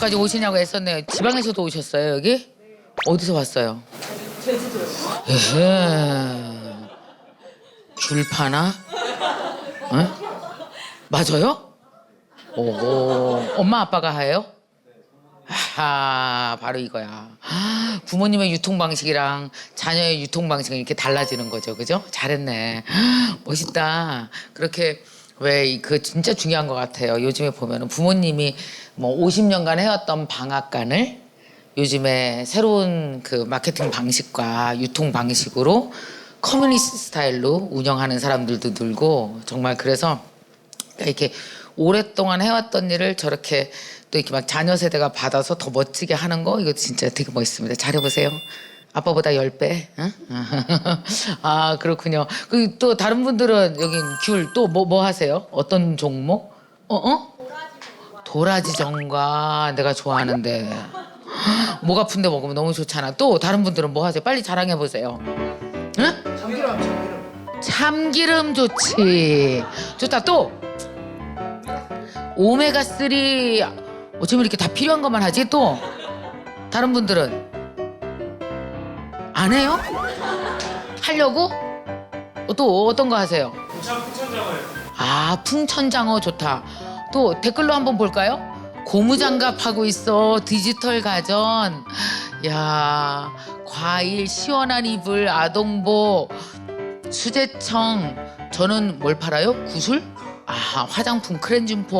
여기까지 오시냐고 했었네요. 지방에서도 오셨어요, 여기? 어디서 왔어요? 제주도요. 귤 파나? 어? 맞아요? 오, 엄마 아빠가 해요? 아, 바로 이거야. 부모님의 유통 방식이랑 자녀의 유통 방식은 이렇게 달라지는 거죠, 그죠? 잘했네. 멋있다. 그렇게 왜 그 진짜 중요한 것 같아요. 요즘에 보면은 부모님이 뭐 50년간 해왔던 방앗간을 요즘에 새로운 그 마케팅 방식과 유통 방식으로 커뮤니티 스타일로 운영하는 사람들도 늘고 정말 그래서 이렇게 오랫동안 해왔던 일을 저렇게 또 이렇게 막 자녀 세대가 받아서 더 멋지게 하는 거 이거 진짜 되게 멋있습니다. 잘해보세요. 아빠보다 10배. 응? 아 그렇군요. 그 또 다른 분들은 여긴 귤 또 뭐 하세요? 어떤 종목? 도라지 전과 내가 좋아하는데 목 아픈데 먹으면 너무 좋잖아. 또 다른 분들은 뭐 하세요? 빨리 자랑해 보세요. 응? 참기름 좋지. 좋다. 또 오메가3 어쩌면 이렇게 다 필요한 것만 하지. 또 다른 분들은 안 해요? 하려고? 또 어떤 거 하세요? 풍천장어요. 아 풍천장어 좋다. 또 댓글로 한번 볼까요? 고무장갑 하고 있어. 디지털 가전. 야 과일 시원한 이불 아동복 수제청. 저는 뭘 팔아요? 구슬? 아 화장품 크렌징폼.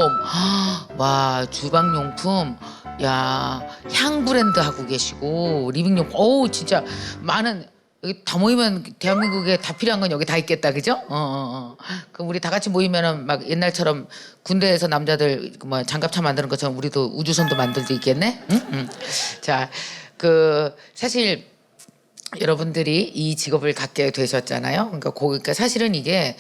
와 주방용품. 야 향 브랜드 하고 계시고 리빙용품. 어우 진짜 많은. 여기 다 모이면 대한민국에 다 필요한 건 여기 다 있겠다, 그죠? 그럼 우리 다 같이 모이면은 막 옛날처럼 군대에서 남자들 뭐 장갑차 만드는 것처럼 우리도 우주선도 만들 수 있겠네? 응? 응. 자, 그 사실 여러분들이 이 직업을 갖게 되셨잖아요. 그러니까 사실은 이게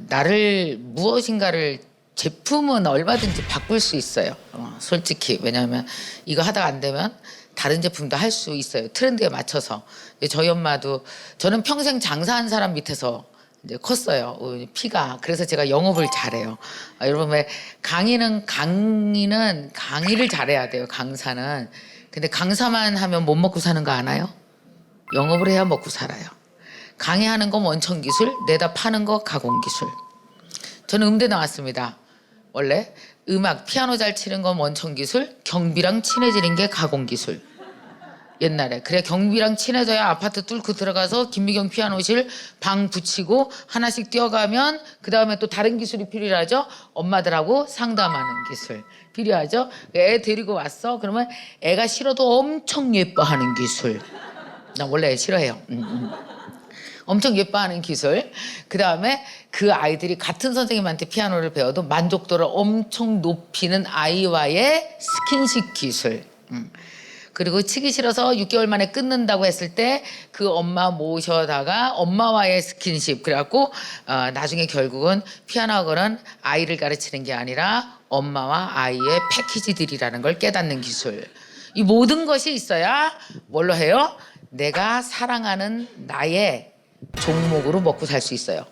나를 무엇인가를 제품은 얼마든지 바꿀 수 있어요. 솔직히 왜냐하면 이거 하다가 안 되면 다른 제품도 할 수 있어요. 트렌드에 맞춰서. 저희 엄마도 저는 평생 장사한 사람 밑에서 이제 컸어요. 피가. 그래서 제가 영업을 잘해요. 여러분 왜 강의를 잘해야 돼요. 강사는. 근데 강사만 하면 못 먹고 사는 거 아나요? 영업을 해야 먹고 살아요. 강의하는 건 원천 기술, 내다 파는 거 가공 기술. 저는 음대 나왔습니다. 원래 음악 피아노 잘 치는 건 원천 기술, 경비랑 친해지는 게 가공 기술. 옛날에 그래 경비랑 친해져야 아파트 뚫고 들어가서 김미경 피아노실 방 붙이고 하나씩 뛰어가면 그 다음에 또 다른 기술이 필요하죠. 엄마들하고 상담하는 기술 필요하죠. 애 데리고 왔어. 그러면 애가 싫어도 엄청 예뻐하는 기술. 나 원래 애 싫어해요. 엄청 예뻐하는 기술. 그 다음에 그 아이들이 같은 선생님한테 피아노를 배워도 만족도를 엄청 높이는 아이와의 스킨십 기술. 그리고 치기 싫어서 6개월 만에 끊는다고 했을 때 그 엄마 모셔다가 엄마와의 스킨십. 그래갖고 나중에 결국은 피아노 학원은 아이를 가르치는 게 아니라 엄마와 아이의 패키지들이라는 걸 깨닫는 기술. 이 모든 것이 있어야 뭘로 해요? 내가 사랑하는 나의 종목으로 먹고 살 수 있어요.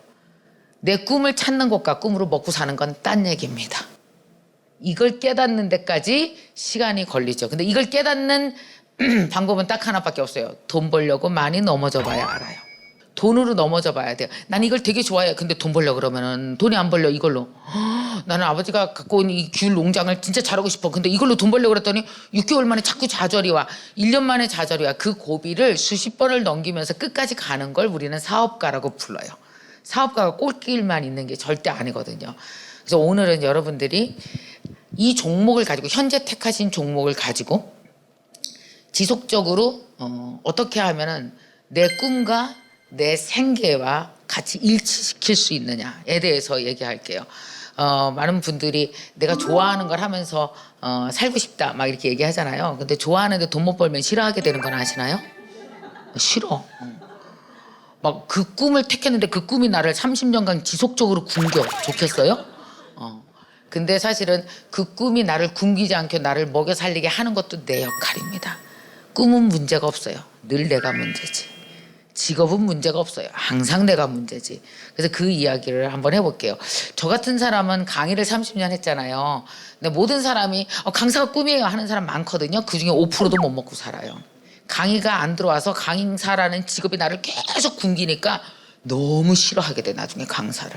내 꿈을 찾는 것과 꿈으로 먹고 사는 건 딴 얘기입니다. 이걸 깨닫는 데까지 시간이 걸리죠. 근데 이걸 깨닫는 방법은 딱 하나밖에 없어요. 돈 벌려고 많이 넘어져 봐야 알아요. 돈으로 넘어져 봐야 돼요. 난 이걸 되게 좋아해. 근데 돈 벌려고 그러면은 돈이 안 벌려 이걸로. 나는 아버지가 갖고 온 이 귤 농장을 진짜 잘하고 싶어. 근데 이걸로 돈 벌려고 그랬더니 6개월 만에 자꾸 좌절이 와. 1년 만에 좌절이 와. 그 고비를 수십 번을 넘기면서 끝까지 가는 걸 우리는 사업가라고 불러요. 사업가가 꼴길만 있는 게 절대 아니거든요. 그래서 오늘은 여러분들이 이 종목을 가지고 현재 택하신 종목을 가지고 지속적으로 어떻게 하면은 내 꿈과 내 생계와 같이 일치시킬 수 있느냐에 대해서 얘기할게요. 많은 분들이 내가 좋아하는 걸 하면서 살고 싶다 막 이렇게 얘기하잖아요. 근데 좋아하는데 돈 못 벌면 싫어하게 되는 건 아시나요? 싫어. 막 그 꿈을 택했는데 그 꿈이 나를 30년간 지속적으로 굶겨. 좋겠어요? 근데 사실은 그 꿈이 나를 굶기지 않게 나를 먹여 살리게 하는 것도 내 역할입니다. 꿈은 문제가 없어요. 늘 내가 문제지. 직업은 문제가 없어요. 항상 내가 문제지. 그래서 그 이야기를 한번 해볼게요. 저 같은 사람은 강의를 30년 했잖아요. 근데 모든 사람이 강사가 꿈이에요 하는 사람 많거든요. 그중에 5%도 못 먹고 살아요. 강의가 안 들어와서 강사라는 직업이 나를 계속 굶기니까 너무 싫어하게 돼, 나중에 강사를.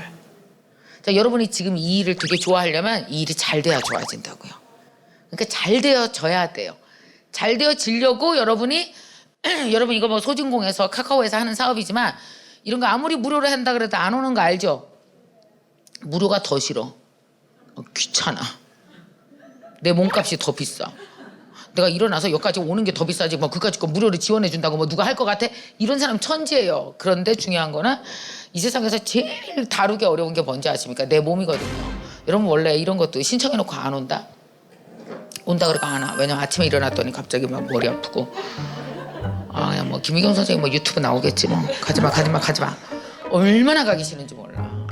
자, 여러분이 지금 이 일을 되게 좋아하려면 이 일이 잘 돼야 좋아진다고요. 그러니까 잘 되어져야 돼요. 잘 되어지려고 여러분이 여러분 이거 뭐 소진공에서 카카오에서 하는 사업이지만 이런 거 아무리 무료로 한다 그래도 안 오는 거 알죠? 무료가 더 싫어. 귀찮아. 내 몸값이 더 비싸. 내가 일어나서 여기까지 오는 게 더 비싸지 뭐 그까짓 거 무료로 지원해 준다고 뭐 누가 할 것 같아? 이런 사람 천지예요. 그런데 중요한 거는 이 세상에서 제일 다루기 어려운 게 뭔지 아십니까? 내 몸이거든요. 여러분 원래 이런 것도 신청해놓고 안 온다? 온다 그러니까 안 와. 왜냐면 아침에 일어났더니 갑자기 막 머리 아프고 그냥 뭐 김희경 선생님 뭐 유튜브 나오겠지 뭐 가지마 얼마나 가기 싫은지 몰라.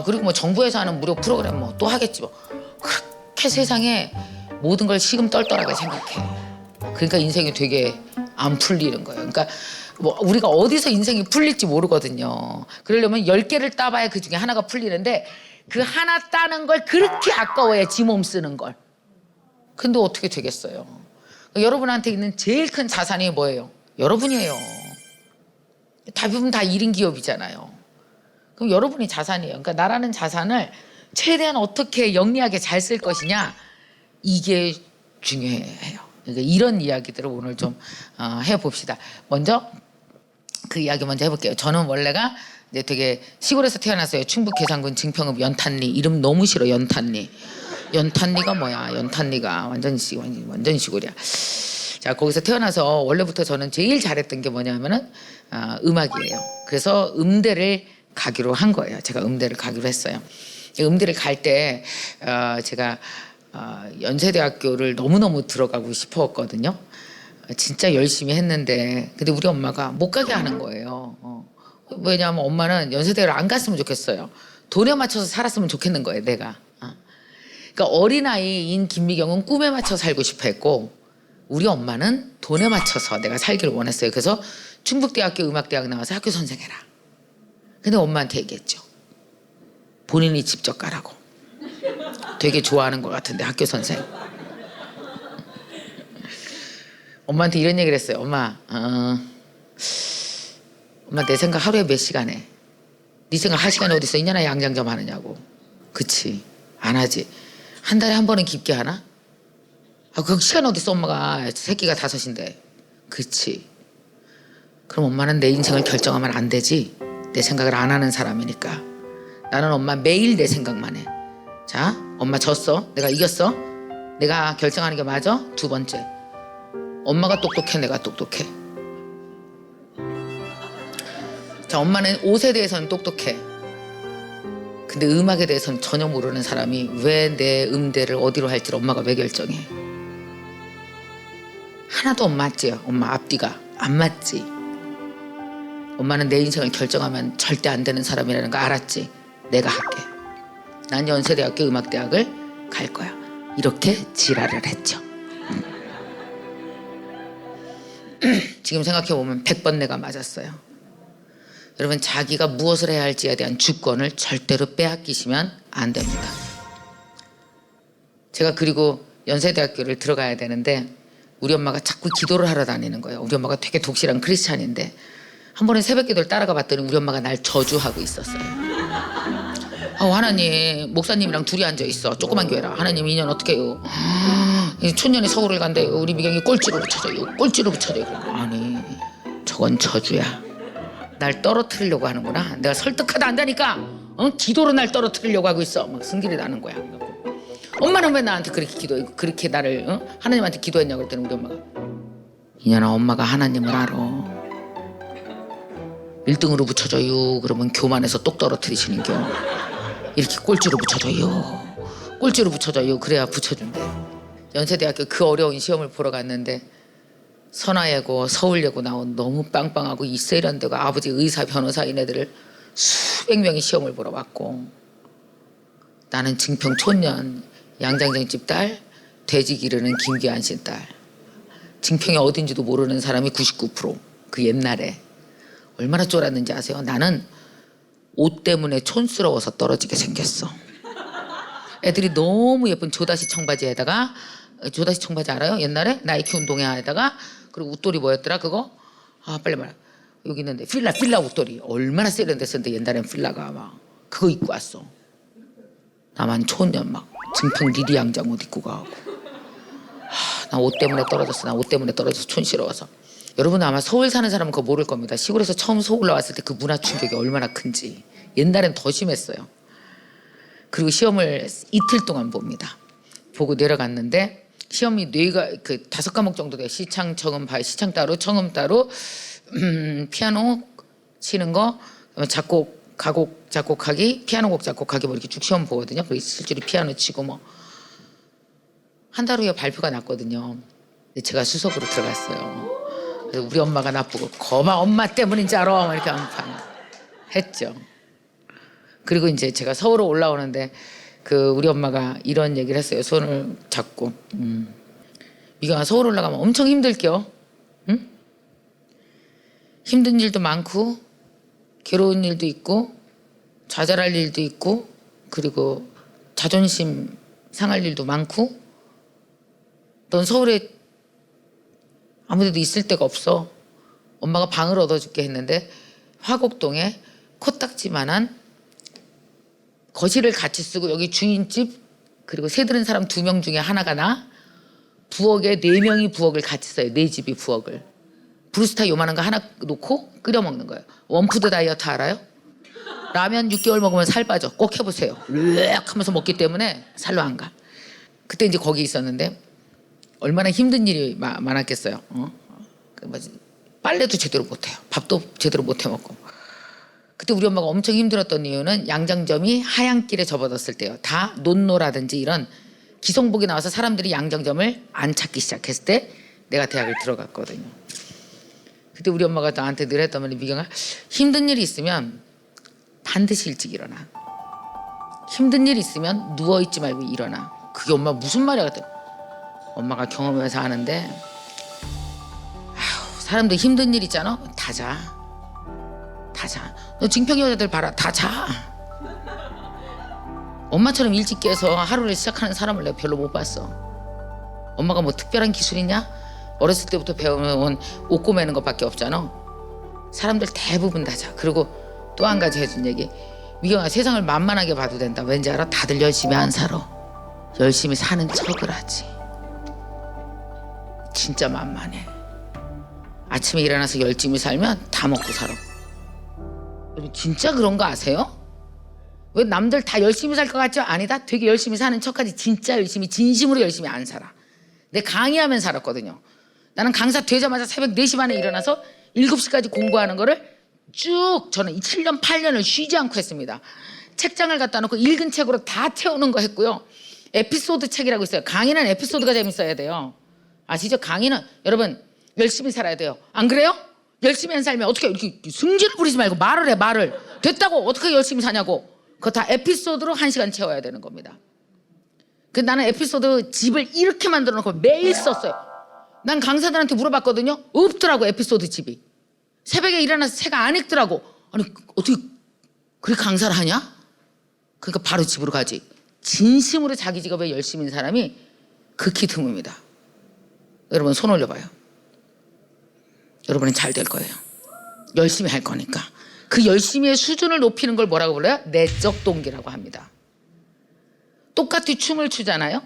그리고 뭐 정부에서 하는 무료 프로그램 뭐 또 하겠지 뭐. 그렇게 세상에 모든 걸 시금떨떨하게 생각해. 그러니까 인생이 되게 안 풀리는 거예요. 그러니까 뭐 우리가 어디서 인생이 풀릴지 모르거든요. 그러려면 10개를 따봐야 그 중에 하나가 풀리는데 그 하나 따는 걸 그렇게 아까워해, 지 몸 쓰는 걸. 근데 어떻게 되겠어요? 여러분한테 있는 제일 큰 자산이 뭐예요? 여러분이에요. 대부분 다 1인 기업이잖아요. 그럼 여러분이 자산이에요. 그러니까 나라는 자산을 최대한 어떻게 영리하게 잘 쓸 것이냐, 이게 중요해요. 그러니까 이런 이야기들을 오늘 좀 해봅시다. 먼저 그 이야기 먼저 해볼게요. 저는 원래가 이제 되게 시골에서 태어났어요. 충북 계산군 증평읍 연탄리. 이름 너무 싫어. 연탄리가 뭐야? 연탄리가 완전 시골이야. 자, 거기서 태어나서 원래부터 저는 제일 잘했던 게 뭐냐면은 음악이에요. 그래서 음대를 가기로 한 거예요. 제가 음대를 가기로 했어요. 음대를 갈 때 제가 연세대학교를 너무너무 들어가고 싶었거든요. 진짜 열심히 했는데 근데 우리 엄마가 못 가게 하는 거예요. 왜냐하면 엄마는 연세대를 안 갔으면 좋겠어요. 돈에 맞춰서 살았으면 좋겠는 거예요, 내가. 그러니까 어린아이인 김미경은 꿈에 맞춰 살고 싶어 했고 우리 엄마는 돈에 맞춰서 내가 살기를 원했어요. 그래서 충북대학교 음악대학 나와서 학교 선생해라. 근데 엄마한테 얘기했죠. 본인이 직접 가라고. 되게 좋아하는 것 같은데 학교 선생. 엄마한테 이런 얘기를 했어요. 엄마 내 생각 하루에 몇 시간 해? 네 생각 할 시간이 어디 있어? 이년아 양장점 하느냐고. 그치, 안 하지. 한 달에 한 번은 깊게 하나? 그 시간 어디 있어? 엄마가 새끼가 5인데. 그치. 그럼 엄마는 내 인생을 결정하면 안 되지. 내 생각을 안 하는 사람이니까. 나는 엄마 매일 내 생각만 해. 자, 엄마 졌어. 내가 이겼어. 내가 결정하는 게 맞아. 2번째, 엄마가 똑똑해, 내가 똑똑해. 자, 엄마는 옷에 대해서는 똑똑해. 근데 음악에 대해서는 전혀 모르는 사람이 왜 내 음대를 어디로 할지를 엄마가 왜 결정해? 하나도 안 맞지요. 엄마 앞뒤가 안 맞지. 엄마는 내 인생을 결정하면 절대 안 되는 사람이라는 거 알았지. 내가 할게. 난 연세대학교 음악대학을 갈 거야. 이렇게 지랄을 했죠. 지금 생각해보면 100번 내가 맞았어요. 여러분, 자기가 무엇을 해야 할지에 대한 주권을 절대로 빼앗기시면 안 됩니다. 제가 그리고 연세대학교를 들어가야 되는데 우리 엄마가 자꾸 기도를 하러 다니는 거예요. 우리 엄마가 되게 독실한 크리스찬인데 한 번에 새벽기도를 따라가 봤더니 우리 엄마가 날 저주하고 있었어요. 하나님, 목사님이랑 둘이 앉아있어. 조그만 교회라. 하나님, 2년 어떻게 해요? 촌년이 서울을 간대요. 우리 미경이 꼴찌로 붙여줘요. 꼴찌로 붙여줘요. 아니, 저건 저주야. 날 떨어뜨리려고 하는구나. 내가 설득하다 안다니까. 기도로 날 떨어뜨리려고 하고 있어. 막 승질이 나는 거야. 엄마는 왜 나한테 그렇게 기도해? 그렇게 나를 하나님한테 기도했냐고 그랬더니 우리 엄마가, 이년아, 엄마가 하나님을 알아. 1등으로 붙여줘요. 그러면 교만해서 똑 떨어뜨리시는겨. 이렇게 꼴찌로 붙여줘요. 꼴찌로 붙여줘요. 그래야 붙여준대. 연세대학교 그 어려운 시험을 보러 갔는데 선화예고 서울예고 나온 너무 빵빵하고 이 세련되고 아버지 의사 변호사인 애들을 수백 명이 시험을 보러 왔고 나는 증평 촌년 양장장집 딸, 돼지 기르는 김기한 씨 딸. 증평이 어딘지도 모르는 사람이 99%. 그 옛날에 얼마나 쫄았는지 아세요? 나는 옷 때문에 촌스러워서 떨어지게 생겼어. 애들이 너무 예쁜 조다시 청바지에다가, 조다시 청바지 알아요? 옛날에 나이키 운동화에다가, 그리고 웃돌이 뭐였더라 그거? 아 빨리 말해. 여기 있는데 필라 웃돌이 얼마나 세련됐었는데 옛날엔 필라가 막 그거 입고 왔어. 나만 초년 막 증평 리리 양장 옷 입고 가고. 나 옷 때문에 떨어졌어. 나 옷 때문에 떨어져서 촌스러워서. 여러분 아마 서울 사는 사람은 그거 모를 겁니다. 시골에서 처음 서울 올라왔을 때 그 문화 충격이 얼마나 큰지. 옛날엔 더 심했어요. 그리고 시험을 이틀 동안 봅니다. 보고 내려갔는데 시험이 뇌가 그 5과목 정도 돼요. 시창, 청음, 시창 따로, 청음 따로, 피아노 치는 거, 작곡, 가곡 작곡하기, 피아노곡 작곡하기 뭐 이렇게 쭉 시험 보거든요. 그리고 실제로 피아노 치고 뭐. 한 달 후에 발표가 났거든요. 근데 제가 수석으로 들어갔어요. 그래서 우리 엄마가 나쁘고 거마 엄마 때문인 줄 알아 이렇게 했죠. 그리고 이제 제가 서울로 올라오는데 그 우리 엄마가 이런 얘기를 했어요. 손을 잡고 미경아 서울 올라가면 엄청 힘들겨. 응? 힘든 일도 많고 괴로운 일도 있고 좌절할 일도 있고 그리고 자존심 상할 일도 많고 넌 서울에 아무데도 있을 데가 없어. 엄마가 방을 얻어줄게 했는데 화곡동에 코딱지만한 거실을 같이 쓰고 여기 주인집 그리고 새들은 사람 2명 중에 하나가 나 부엌에 4명이 부엌을 같이 써요. 4집이 부엌을. 브루스타 요만한 거 하나 놓고 끓여 먹는 거예요. 원푸드 다이어트 알아요? 라면 6개월 먹으면 살 빠져. 꼭 해보세요. 르륵 하면서 먹기 때문에 살로 안 가. 그때 이제 거기 있었는데 얼마나 힘든 일이 많았겠어요. 빨래도 제대로 못해요. 밥도 제대로 못해 먹고. 그때 우리 엄마가 엄청 힘들었던 이유는 양장점이 하얀길에 접어들었을 때요. 다 논노라든지 이런 기성복이 나와서 사람들이 양장점을 안 찾기 시작했을 때 내가 대학을 들어갔거든요. 그때 우리 엄마가 나한테 늘 했던 말이 미경아 힘든 일이 있으면 반드시 일찍 일어나. 힘든 일이 있으면 누워있지 말고 일어나. 그게 엄마 무슨 말이야 그랬더니 엄마가 경험해서 아는데 사람들 힘든 일 있잖아. 다 자. 너 증평 여자들 봐라. 다 자. 엄마처럼 일찍 깨서 하루를 시작하는 사람을 내가 별로 못 봤어. 엄마가 뭐 특별한 기술이냐? 어렸을 때부터 배워온 옷 꼬매는 것밖에 없잖아. 사람들 대부분 다 자. 그리고 또 한 가지 해준 얘기. 미경아 세상을 만만하게 봐도 된다. 왠지 알아? 다들 열심히 안 살아. 열심히 사는 척을 하지. 진짜 만만해. 아침에 일어나서 열심히 살면 다 먹고 살아. 여러분 진짜 그런 거 아세요? 왜 남들 다 열심히 살 것 같죠? 아니다. 되게 열심히 사는 척하지 진짜 열심히 진심으로 열심히 안 살아. 내 강의하면 살았거든요. 나는 강사 되자마자 새벽 4시 반에 일어나서 7시까지 공부하는 거를 쭉 저는 7년 8년을 쉬지 않고 했습니다. 책장을 갖다 놓고 읽은 책으로 다 채우는 거 했고요. 에피소드 책이라고 있어요. 강의는 에피소드가 재밌어야 돼요. 아시죠? 강의는 여러분 열심히 살아야 돼요. 안 그래요? 열심히 안 살면 어떻게 이렇게 승질을 부리지 말고 말을 해. 말을. 됐다고 어떻게 열심히 사냐고. 그거 다 에피소드로 1시간 채워야 되는 겁니다. 그 나는 에피소드 집을 이렇게 만들어 놓고 매일 썼어요. 난 강사들한테 물어봤거든요. 없더라고 에피소드 집이. 새벽에 일어나서 책 안 읽더라고. 아니 어떻게 그렇게 강사를 하냐? 그러니까 바로 집으로 가지. 진심으로 자기 직업에 열심인 사람이 극히 드뭅니다. 여러분 손 올려봐요. 여러분은 잘 될 거예요. 열심히 할 거니까. 그 열심히의 수준을 높이는 걸 뭐라고 불러요? 내적 동기라고 합니다. 똑같이 춤을 추잖아요.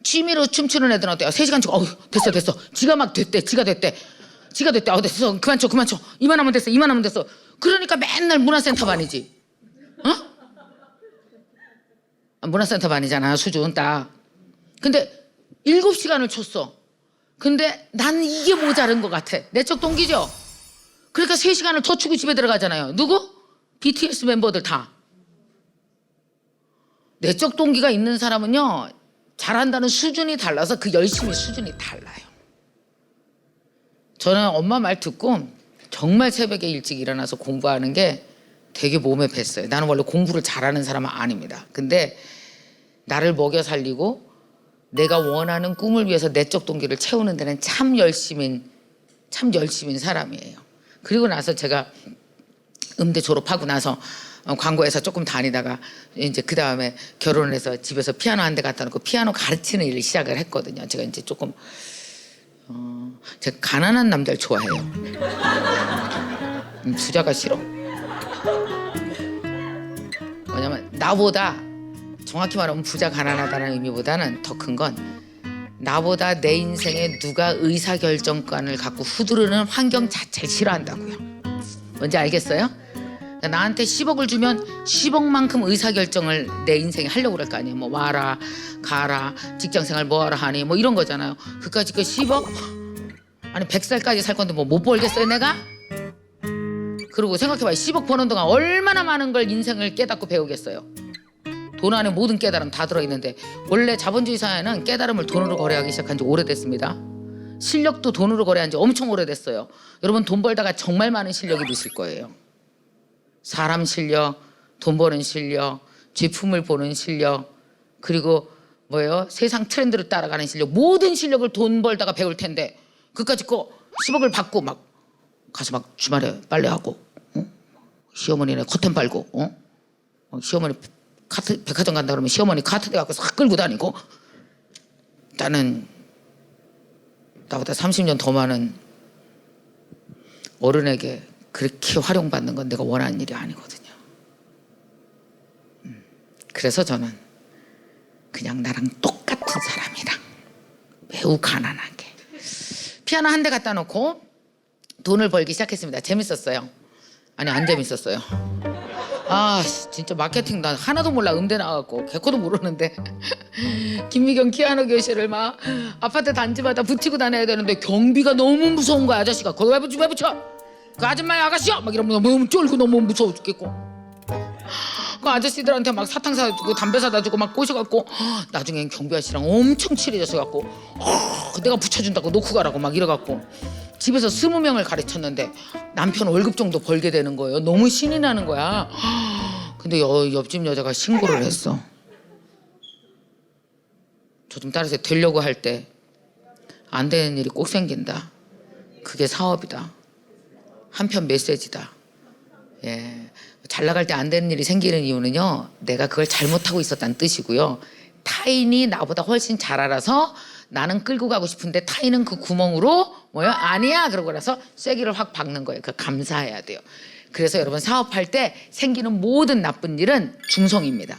취미로 춤추는 애들은 어때요? 3시간 치고 됐어. 지가 막 됐대. 됐어. 그만 춰. 이만하면 됐어. 그러니까 맨날 문화센터 반이지. 문화센터 반이잖아. 수준 딱. 근데 7시간을 췄어. 근데 나는 이게 모자른 것 같아. 내적 동기죠? 그러니까 3시간을 더 추고 집에 들어가잖아요. 누구? BTS 멤버들 다. 내적 동기가 있는 사람은요. 잘한다는 수준이 달라서 그 열심히 수준이 달라요. 저는 엄마 말 듣고 정말 새벽에 일찍 일어나서 공부하는 게 되게 몸에 뱄어요. 나는 원래 공부를 잘하는 사람은 아닙니다. 근데 나를 먹여 살리고 내가 원하는 꿈을 위해서 내적 동기를 채우는 데는 참 열심인 사람이에요. 그리고 나서 제가 음대 졸업하고 나서 광고회사 조금 다니다가 이제 그 다음에 결혼을 해서 집에서 피아노 한 대 갖다 놓고 피아노 가르치는 일을 시작을 했거든요. 제가 이제 조금 제가 가난한 남자를 좋아해요. 부자가 싫어. 왜냐면 나보다 정확히 말하면 부자 가난하다는 의미보다는 더 큰 건 나보다 내 인생에 누가 의사결정권을 갖고 후두르는 환경 자체를 싫어한다고요. 뭔지 알겠어요? 나한테 10억을 주면 10억만큼 의사결정을 내 인생에 하려고 그럴 거 아니에요. 뭐 와라 가라 직장생활 뭐하라 하니 뭐 이런 거잖아요. 그까짓 그 10억 아니 100살까지 살 건데 뭐 못 벌겠어요 내가? 그리고 생각해봐요. 10억 버는 동안 얼마나 많은 걸 인생을 깨닫고 배우겠어요. 돈 안에 모든 깨달음 다 들어있는데 원래 자본주의 사회는 깨달음을 돈으로 거래하기 시작한 지 오래됐습니다. 실력도 돈으로 거래한 지 엄청 오래됐어요. 여러분 돈 벌다가 정말 많은 실력이 있을 거예요. 사람 실력, 돈 버는 실력, 제품을 보는 실력, 그리고 뭐예요? 세상 트렌드를 따라가는 실력, 모든 실력을 돈 벌다가 배울 텐데 그까짓 거 10억을 받고 막 가서 막 주말에 빨래하고 시어머니네 커튼 빨고 시어머니 백화점 간다 그러면 시어머니 카트대 갖고 싹 끌고 다니고 나는 나보다 30년 더 많은 어른에게 그렇게 활용받는 건 내가 원하는 일이 아니거든요. 그래서 저는 그냥 나랑 똑같은 사람이랑 매우 가난하게 피아노 한 대 갖다 놓고 돈을 벌기 시작했습니다. 재밌었어요. 아니 안 재밌었어요. 아 진짜 마케팅 나 하나도 몰라. 음대 나와갖고 개코도 모르는데 김미경 피아노 교실을 막 아파트 단지마다 붙이고 다녀야 되는데 경비가 너무 무서운 거야. 아저씨가 거기 왜 붙여 그 아줌마의 아가씨야 막 이러면 너무 쫄고 너무 무서워 죽겠고 그 아저씨들한테 막 사탕 사주고 담배 사다 주고 막 꼬셔갖고 나중엔 경비 아저씨랑 엄청 친해져서 갖고 내가 붙여준다고 놓고 가라고 막 이래갖고 집에서 20명을 가르쳤는데 남편 월급 정도 벌게 되는 거예요. 너무 신이 나는 거야. 근데 옆집 여자가 신고를 했어. 저 좀 따라서 되려고 할 때 안 되는 일이 꼭 생긴다. 그게 사업이다. 한편 메시지다. 예. 잘 나갈 때 안 되는 일이 생기는 이유는요. 내가 그걸 잘못하고 있었다는 뜻이고요. 타인이 나보다 훨씬 잘 알아서 나는 끌고 가고 싶은데 타인은 그 구멍으로 뭐요? 아니야 그러고 나서 쐐기를 확 박는 거예요. 그 감사해야 돼요. 그래서 여러분 사업할 때 생기는 모든 나쁜 일은 중성입니다.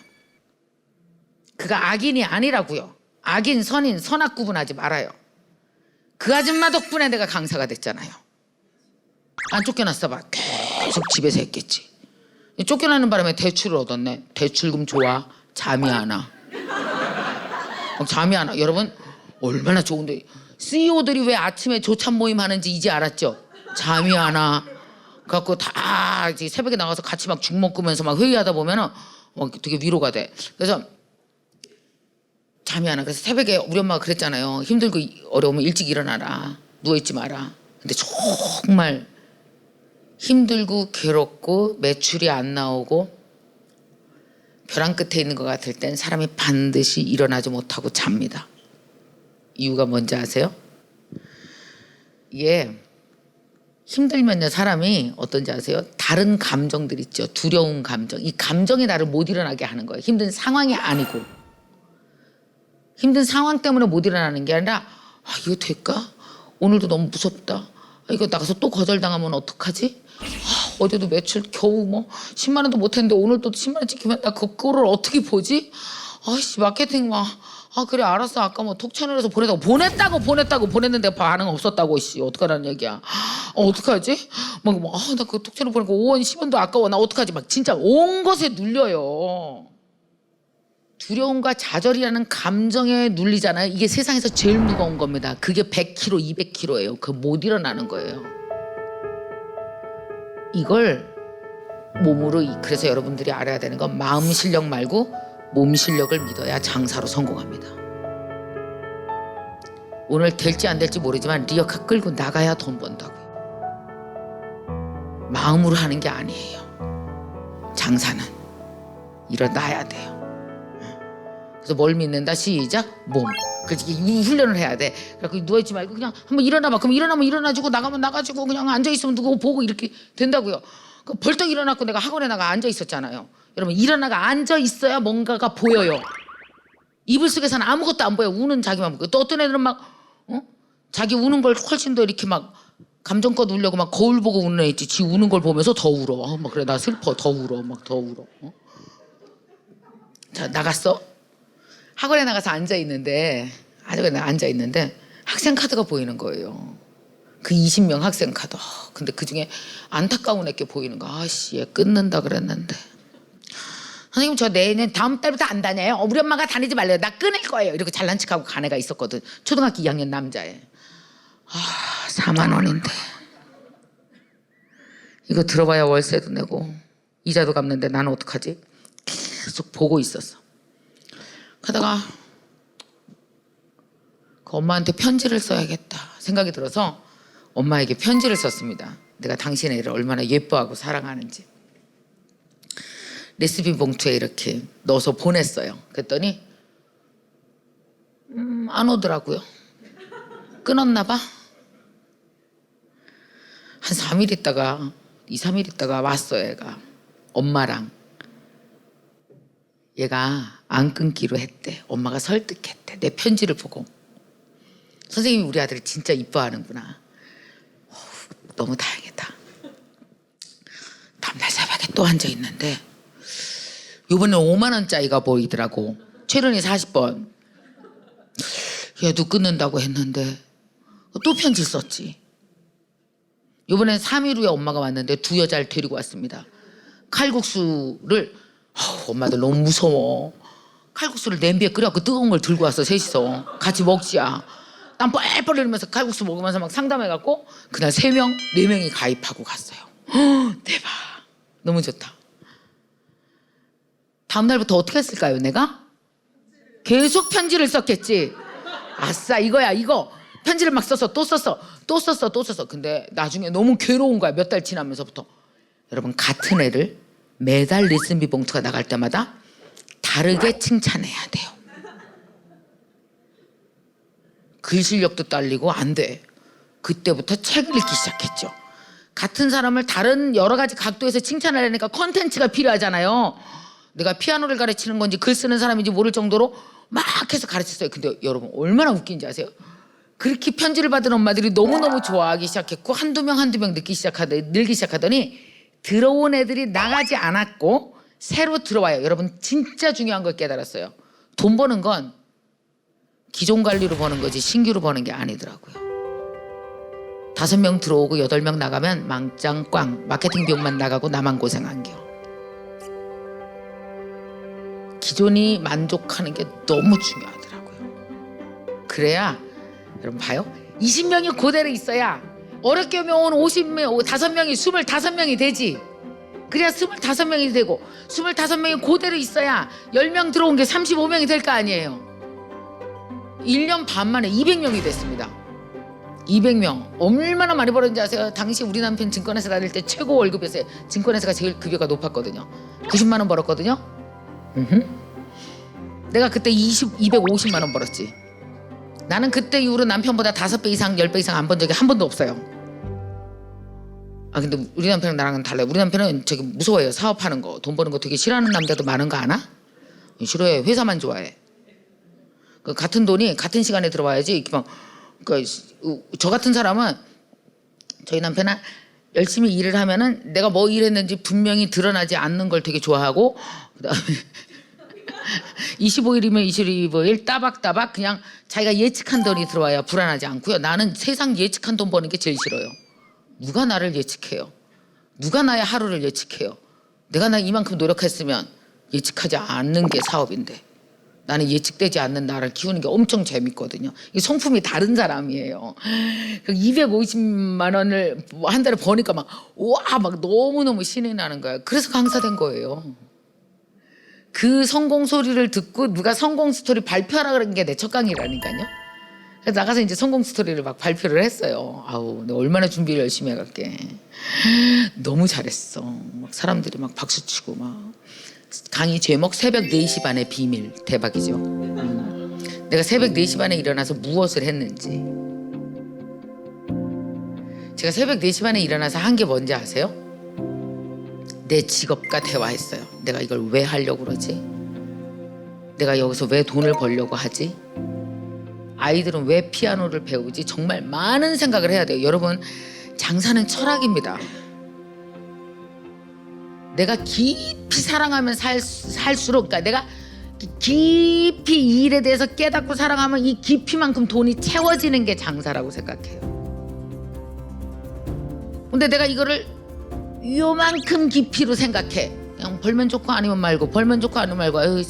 그가 악인이 아니라고요. 악인, 선인, 선악 구분하지 말아요. 그 아줌마 덕분에 내가 강사가 됐잖아요. 안 쫓겨났어 봐. 계속 집에서 했겠지. 쫓겨나는 바람에 대출을 얻었네. 대출금 좋아. 잠이 안 와. 잠이 안 와. 여러분 얼마나 좋은데 CEO들이 왜 아침에 조찬 모임 하는지 이제 알았죠? 잠이 안 와. 그래갖고 다 이제 새벽에 나가서 같이 막 죽 먹으면서 막 회의하다 보면은 되게 위로가 돼. 그래서 잠이 안 와. 그래서 새벽에 우리 엄마가 그랬잖아요. 힘들고 어려우면 일찍 일어나라. 누워있지 마라. 근데 정말 힘들고 괴롭고 매출이 안 나오고 벼랑 끝에 있는 것 같을 땐 사람이 반드시 일어나지 못하고 잡니다. 이유가 뭔지 아세요? 이게 힘들면요 사람이 어떤지 아세요? 다른 감정들 있죠. 두려운 감정. 이 감정이 나를 못 일어나게 하는 거예요. 힘든 상황이 아니고. 힘든 상황 때문에 못 일어나는 게 아니라 이거 될까? 오늘도 너무 무섭다. 이거 나가서 또 거절당하면 어떡하지? 어제도 매출 겨우 뭐 10만 원도 못했는데 오늘 또 10만 원 찍히면 나 그거를 어떻게 보지? 아씨 마케팅 막 그래 알았어 아까 뭐 톡 채널에서 보냈다고 보냈는데 반응 없었다고 씨 어떡하라는 얘기야. 어떡하지? 막 나 그 톡 채널 보니까 5원 10원도 아까워 나 어떡하지? 막 진짜 온 것에 눌려요. 두려움과 좌절이라는 감정에 눌리잖아요. 이게 세상에서 제일 무거운 겁니다. 그게 100kg, 200kg예요. 그 못 일어나는 거예요. 이걸 몸으로 그래서 여러분들이 알아야 되는 건 마음 실력 말고 몸 실력을 믿어야 장사로 성공합니다. 오늘 될지 안 될지 모르지만 리어카 끌고 나가야 돈 번다고요. 마음으로 하는 게 아니에요. 장사는 일어나야 돼요. 그래서 뭘 믿는다? 시작! 몸. 그래서 이 훈련을 해야 돼. 그래서 누워있지 말고 그냥 한번 일어나봐. 그럼 일어나면 일어나주고 나가면 나가주고 그냥 앉아있으면 누구 보고 이렇게 된다고요. 벌떡 일어났고 내가 학원에 나가 앉아있었잖아요. 여러분 일어나가 앉아있어야 뭔가가 보여요. 이불 속에서는 아무것도 안 보여. 우는 자기만 보고. 또 어떤 애들은 막 자기 우는 걸 훨씬 더 이렇게 막 감정껏 울려고 막 거울 보고 우는 애 있지. 지 우는 걸 보면서 더 울어. 막 그래 나 슬퍼. 더 울어. 막 더 울어. 자 나갔어. 학원에 나가서 앉아있는데 학생 카드가 보이는 거예요. 그 20명 학생 카드. 근데 그중에 안타까운 애께 보이는 거. 아씨 얘 끊는다 그랬는데 선생님 저 내년 다음 달부터 안 다녀요. 우리 엄마가 다니지 말래요. 나 끊을 거예요. 이렇게 잘난 척하고 간 애가 있었거든. 초등학교 2학년 남자애. 4만 원인데 이거 들어봐야 월세도 내고 이자도 갚는데 나는 어떡하지? 계속 보고 있었어. 하다가 그 엄마한테 편지를 써야겠다 생각이 들어서 엄마에게 편지를 썼습니다. 내가 당신 애를 얼마나 예뻐하고 사랑하는지. 레시피 봉투에 이렇게 넣어서 보냈어요. 그랬더니 안 오더라고요. 끊었나 봐. 한 3일 있다가 2, 3일 있다가 왔어. 얘가 엄마랑. 얘가 안 끊기로 했대. 엄마가 설득했대. 내 편지를 보고 선생님이 우리 아들을 진짜 이뻐하는구나. 너무 다행이다. 다음날 새벽에 또 앉아있는데 이번엔 5만 원짜리가 보이더라고. 최른이 40번. 얘도 끊는다고 했는데 또 편지를 썼지. 이번엔 3일 후에 엄마가 왔는데 두 여자를 데리고 왔습니다. 칼국수를 엄마들 너무 무서워. 칼국수를 냄비에 끓여갖고 뜨거운 걸 들고 왔어. 셋이서 같이 먹자. 땀 뻘뻘 흘리면서 칼국수 먹으면서 막 상담해갖고 그날 3명, 4명이 가입하고 갔어요. 대박. 너무 좋다. 다음 날부터 어떻게 했을까요? 내가? 계속 편지를 썼겠지. 아싸 이거야 이거. 편지를 막 써서 또 썼어. 또 썼어 또 썼어. 근데 나중에 너무 괴로운 거야. 몇 달 지나면서부터. 여러분 같은 애를 매달 레슨비 봉투가 나갈 때마다 다르게 칭찬해야 돼요. 글 실력도 딸리고 안 돼. 그때부터 책을 읽기 시작했죠. 같은 사람을 다른 여러 가지 각도에서 칭찬하려니까 컨텐츠가 필요하잖아요. 내가 피아노를 가르치는 건지 글 쓰는 사람인지 모를 정도로 막 해서 가르쳤어요. 근데 여러분 얼마나 웃긴지 아세요? 그렇게 편지를 받은 엄마들이 너무너무 좋아하기 시작했고 한두 명 늘기 시작하더니 들어온 애들이 나가지 않았고 새로 들어와요. 여러분 진짜 중요한 걸 깨달았어요. 돈 버는 건 기존 관리로 버는 거지 신규로 버는 게 아니더라고요. 5명 들어오고 8명 나가면 망짱 꽝. 마케팅 비용만 나가고 나만 고생한겨. 기존이 만족하는 게 너무 중요하더라고요. 그래야 여러분 봐요. 20명이 그대로 있어야 어렵게 오면 50명, 5명이 25명이 되지. 그래야 25명이 되고 25명이 그대로 있어야 10명 들어온 게 35명이 될 거 아니에요. 1년 반 만에 200명이 됐습니다. 200명. 얼마나 많이 벌었는지 아세요? 당시 우리 남편 증권회사 다닐 때 최고 월급에서 증권회사가 제일 급여가 높았거든요. 90만 원 벌었거든요. 내가 그때 250만 원 벌었지. 나는 그때 이후로 남편보다 5배 이상 10배 이상 안 번 적이 한 번도 없어요. 근데 우리 남편은 나랑은 달라요. 우리 남편은 저기 무서워해요. 사업하는 거 돈 버는 거 되게 싫어하는 남자도 많은 거 아나? 싫어해. 회사만 좋아해. 그 같은 돈이 같은 시간에 들어와야지. 이렇게 막 저 같은 사람은 저희 남편은 열심히 일을 하면은 내가 뭐 일했는지 분명히 드러나지 않는 걸 되게 좋아하고 그다음에 25일이면 25일 따박따박 그냥 자기가 예측한 돈이 들어와야 불안하지 않고요. 나는 세상 예측한 돈 버는 게 제일 싫어요. 누가 나를 예측해요? 누가 나의 하루를 예측해요? 내가 나 이만큼 노력했으면 예측하지 않는 게 사업인데 나는 예측되지 않는 나를 키우는 게 엄청 재밌거든요. 이 성품이 다른 사람이에요. 250만 원을 한 달에 버니까 막 너무너무 신이 나는 거예요. 그래서 강사된 거예요. 그 성공 소리를 듣고 누가 성공 스토리 발표하라 그런 게 내 첫 강의라니까요. 그래서 나가서 이제 성공 스토리를 막 발표를 했어요. 내가 얼마나 준비를 열심히 해갈게. 너무 잘했어. 막 사람들이 막 박수 치고 막. 강의 제목 새벽 4시 반의 비밀. 대박이죠. 내가 새벽 4시 반에 일어나서 무엇을 했는지. 제가 새벽 4시 반에 일어나서 한 게 뭔지 아세요? 내 직업과 대화했어요. 내가 이걸 왜 하려고 그러지? 내가 여기서 왜 돈을 벌려고 하지? 아이들은 왜 피아노를 배우지? 정말 많은 생각을 해야 돼요. 여러분, 장사는 철학입니다. 내가 깊이 사랑하면 살수록, 그러니까 내가 깊이 이 일에 대해서 깨닫고 사랑하면 이 깊이만큼 돈이 채워지는 게 장사라고 생각해요. 근데 내가 이거를 요만큼 깊이로 생각해. 그냥 벌면 좋고 아니면 말고, 벌면 좋고 아니면 말고. 아유,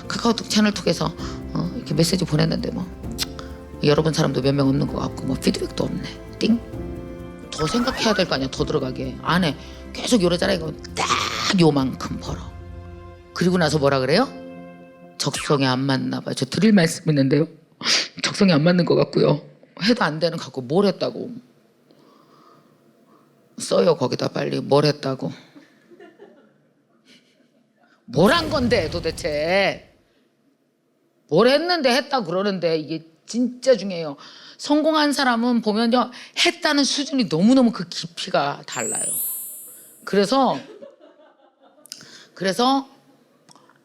카카오톡 채널톡에서 이렇게 메시지 보냈는데 뭐 여러분 사람도 몇 명 없는 것 같고 뭐 피드백도 없네. 띵. 더 생각해야 될 거 아니야. 더 들어가게. 안 해. 계속 요러잖아. 이거 딱 요만큼 벌어. 그리고 나서 뭐라 그래요? 적성에 안 맞나 봐요. 저 드릴 말씀 있는데요. 적성에 안 맞는 것 같고요. 해도 안 되는 것 같고. 뭘 했다고. 써요 거기다 빨리. 뭘 했다고. 뭘 한 건데 도대체. 뭘 했는데 했다고 그러는데 이게 진짜 중요해요. 성공한 사람은 보면요. 했다는 수준이 너무너무 그 깊이가 달라요. 그래서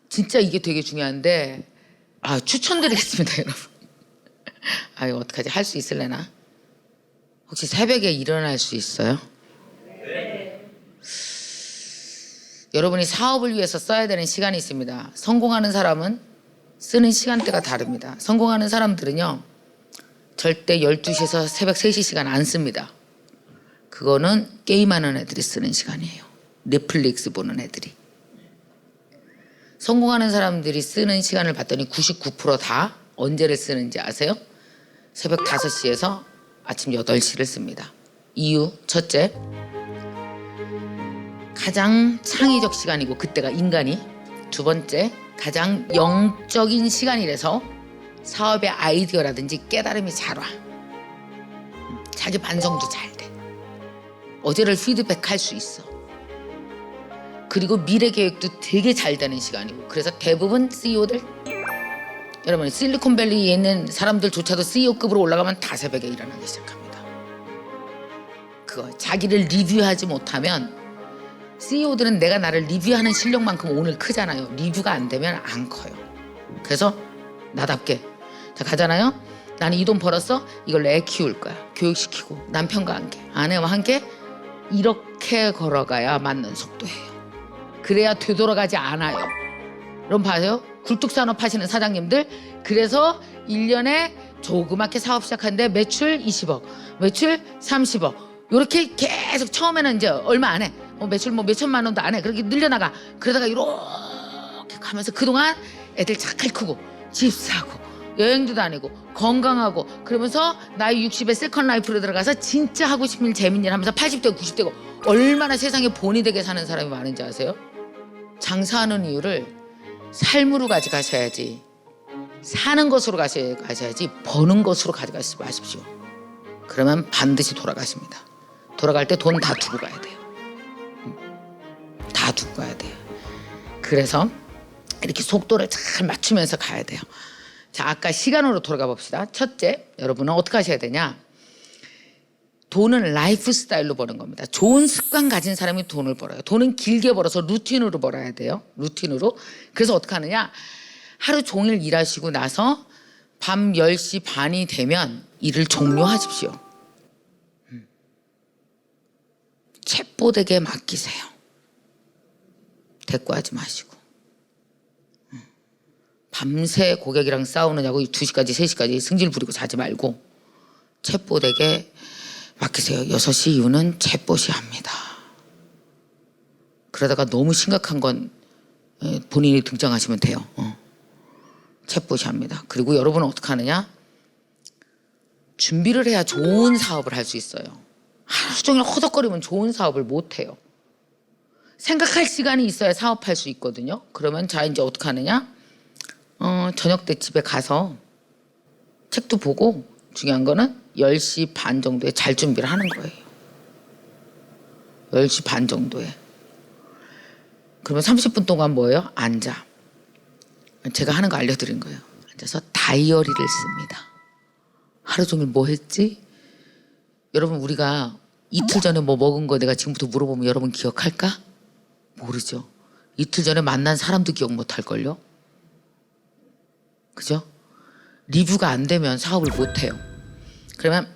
진짜 이게 되게 중요한데 추천드리겠습니다 여러분. 아유 어떡하지? 할 수 있을래나? 혹시 새벽에 일어날 수 있어요? 네. 여러분이 사업을 위해서 써야 되는 시간이 있습니다. 성공하는 사람은 쓰는 시간대가 다릅니다. 성공하는 사람들은요 절대 12시에서 새벽 3시 시간 안 씁니다. 그거는 게임하는 애들이 쓰는 시간이에요. 넷플릭스 보는 애들이. 성공하는 사람들이 쓰는 시간을 봤더니 99%다 언제를 쓰는지 아세요? 새벽 5시에서 아침 8시를 씁니다. 이유 첫째, 가장 창의적 시간이고 그때가 인간이. 두 번째, 가장 영적인 시간이라서 사업의 아이디어라든지 깨달음이 잘 와. 자기 반성도 잘 돼. 어제를 피드백할 수 있어. 그리고 미래 계획도 되게 잘 되는 시간이고. 그래서 대부분 CEO들, 여러분 실리콘밸리에 있는 사람들조차도 CEO급으로 올라가면 다 새벽에 일어나기 시작합니다. 그거 자기를 리뷰하지 못하면, CEO들은 내가 나를 리뷰하는 실력만큼 오늘 크잖아요. 리뷰가 안 되면 안 커요. 그래서 나답게 자 가잖아요. 나는 이 돈 벌었어. 이걸로 애 키울 거야. 교육시키고 남편과 함께 아내와 함께 이렇게 걸어가야 맞는 속도예요. 그래야 되돌아가지 않아요. 그럼 봐요. 굴뚝산업 하시는 사장님들, 그래서 1년에 조그맣게 사업 시작하는데 매출 20억, 매출 30억 이렇게 계속 처음에는 이제 얼마 안 해. 매출 뭐 몇천만 원도 안 해. 그렇게 늘려나가. 그러다가 이렇게 가면서 그동안 애들 착할 크고 집 사고 여행도 다니고 건강하고 그러면서 나이 60에 세컨 라이프로 들어가서 진짜 하고 싶은 재밌는 일 하면서 80대고 90대고 얼마나 세상에 본이 되게 사는 사람이 많은지 아세요? 장사하는 이유를 삶으로 가져가셔야지, 사는 것으로 가셔야지 버는 것으로 가져가지 마십시오. 그러면 반드시 돌아가십니다. 돌아갈 때 돈 다 두고 가야 돼요. 다 두고 가야 돼요. 그래서 이렇게 속도를 잘 맞추면서 가야 돼요. 자, 아까 시간으로 돌아가 봅시다. 첫째, 여러분은 어떻게 하셔야 되냐? 돈은 라이프 스타일로 버는 겁니다. 좋은 습관 가진 사람이 돈을 벌어요. 돈은 길게 벌어서 루틴으로 벌어야 돼요. 루틴으로. 그래서 어떻게 하느냐? 하루 종일 일하시고 나서 밤 10시 반이 되면 일을 종료하십시오. 챗봇에게 맡기세요. 대꾸하지 마시고. 밤새 고객이랑 싸우느냐고 2시까지 3시까지 승질 부리고 자지 말고 챗봇에게 맡기세요. 6시 이후는 챗봇이 합니다. 그러다가 너무 심각한 건 본인이 등장하시면 돼요. 챗봇이 합니다. 그리고 여러분은 어떻게 하느냐? 준비를 해야 좋은 사업을 할 수 있어요. 하루 종일 허덕거리면 좋은 사업을 못 해요. 생각할 시간이 있어야 사업할 수 있거든요. 그러면 자 이제 어떻게 하느냐? 저녁 때 집에 가서 책도 보고 중요한 거는 10시 반 정도에 잘 준비를 하는 거예요. 10시 반 정도에. 그러면 30분 동안 뭐예요? 앉아. 제가 하는 거 알려드린 거예요. 앉아서 다이어리를 씁니다. 하루 종일 뭐 했지? 여러분 우리가 이틀 전에 뭐 먹은 거 내가 지금부터 물어보면 여러분 기억할까? 모르죠. 이틀 전에 만난 사람도 기억 못 할걸요? 그죠? 리뷰가 안 되면 사업을 못 해요. 그러면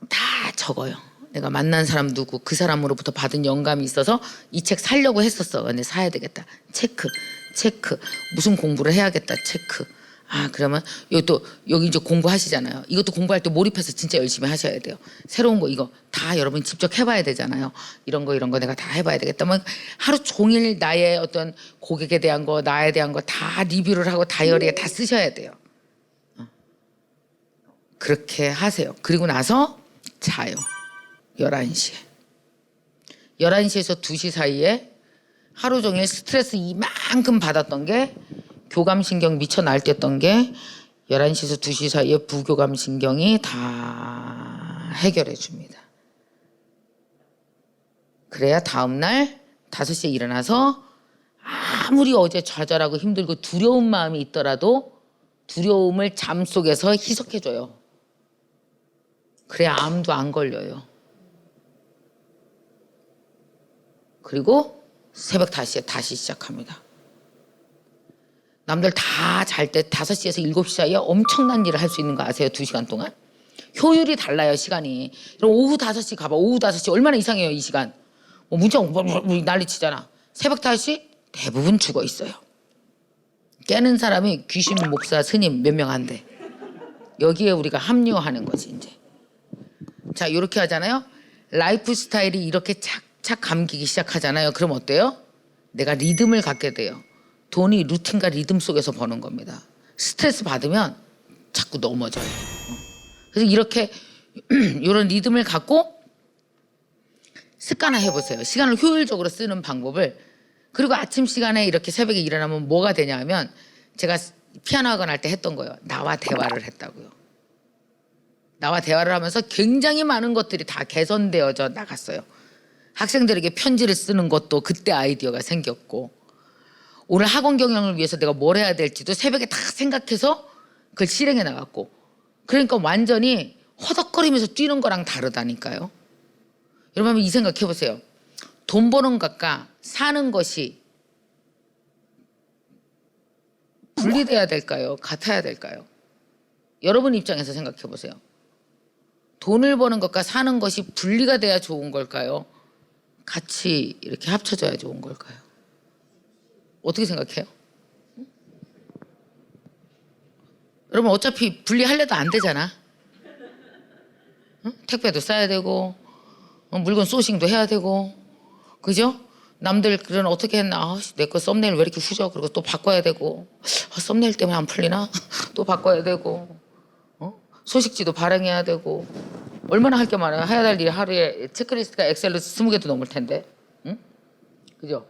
다 적어요. 내가 만난 사람 누구, 그 사람으로부터 받은 영감이 있어서 이 책 사려고 했었어. 근데 사야 되겠다. 체크, 체크. 무슨 공부를 해야겠다. 체크. 아, 그러면 여기 이제 공부하시잖아요. 이것도 공부할 때 몰입해서 진짜 열심히 하셔야 돼요. 새로운 거 이거 다 여러분 직접 해봐야 되잖아요. 이런 거 내가 다 해봐야 되겠다. 뭐 하루 종일 나의 어떤 고객에 대한 거, 나에 대한 거 다 리뷰를 하고 다이어리에 다 쓰셔야 돼요. 그렇게 하세요. 그리고 나서 자요. 11시에. 11시에서 2시 사이에 하루 종일 스트레스 이만큼 받았던 게 교감신경 미쳐 날뛰었던 게 11시에서 2시 사이에 부교감신경이 다 해결해 줍니다. 그래야 다음날 5시에 일어나서 아무리 어제 좌절하고 힘들고 두려운 마음이 있더라도 두려움을 잠 속에서 희석해 줘요. 그래야 암도 안 걸려요. 그리고 새벽 5시에 다시 시작합니다. 남들 다 잘 때 5시에서 7시 사이에 엄청난 일을 할 수 있는 거 아세요? 2시간 동안? 효율이 달라요, 시간이. 그럼 오후 5시 가봐. 오후 5시 얼마나 이상해요, 이 시간. 뭐 문자 난리치잖아. 새벽 5시 대부분 죽어 있어요. 깨는 사람이 귀신, 목사, 스님 몇 명 안 돼. 여기에 우리가 합류하는 거지, 이제. 자, 이렇게 하잖아요. 라이프 스타일이 이렇게 착착 감기기 시작하잖아요. 그럼 어때요? 내가 리듬을 갖게 돼요. 돈이 루틴과 리듬 속에서 버는 겁니다. 스트레스 받으면 자꾸 넘어져요. 그래서 이렇게 이런 리듬을 갖고 습관화 해보세요. 시간을 효율적으로 쓰는 방법을. 그리고 아침 시간에 이렇게 새벽에 일어나면 뭐가 되냐 하면 제가 피아노 학원 할 때 했던 거예요. 나와 대화를 했다고요. 나와 대화를 하면서 굉장히 많은 것들이 다 개선되어져 나갔어요. 학생들에게 편지를 쓰는 것도 그때 아이디어가 생겼고, 오늘 학원 경영을 위해서 내가 뭘 해야 될지도 새벽에 다 생각해서 그걸 실행해 나갔고, 그러니까 완전히 허덕거리면서 뛰는 거랑 다르다니까요. 여러분 한번 이 생각 해보세요. 돈 버는 것과 사는 것이 분리돼야 될까요? 같아야 될까요? 여러분 입장에서 생각해 보세요. 돈을 버는 것과 사는 것이 분리가 돼야 좋은 걸까요? 같이 이렇게 합쳐져야 좋은 걸까요? 어떻게 생각해요? 여러분 어차피 분리하려도 안 되잖아. 응? 택배도 싸야 되고 물건 소싱도 해야 되고, 그죠? 남들 그런 어떻게 했나, 내 거 썸네일 왜 이렇게 후져? 그리고 또 바꿔야 되고, 썸네일 때문에 안 풀리나? 또 바꿔야 되고, 소식지도 발행해야 되고, 얼마나 할 게 많아요. 해야 될 일이 하루에 체크리스트가 엑셀로 20개도 넘을 텐데, 응? 그죠?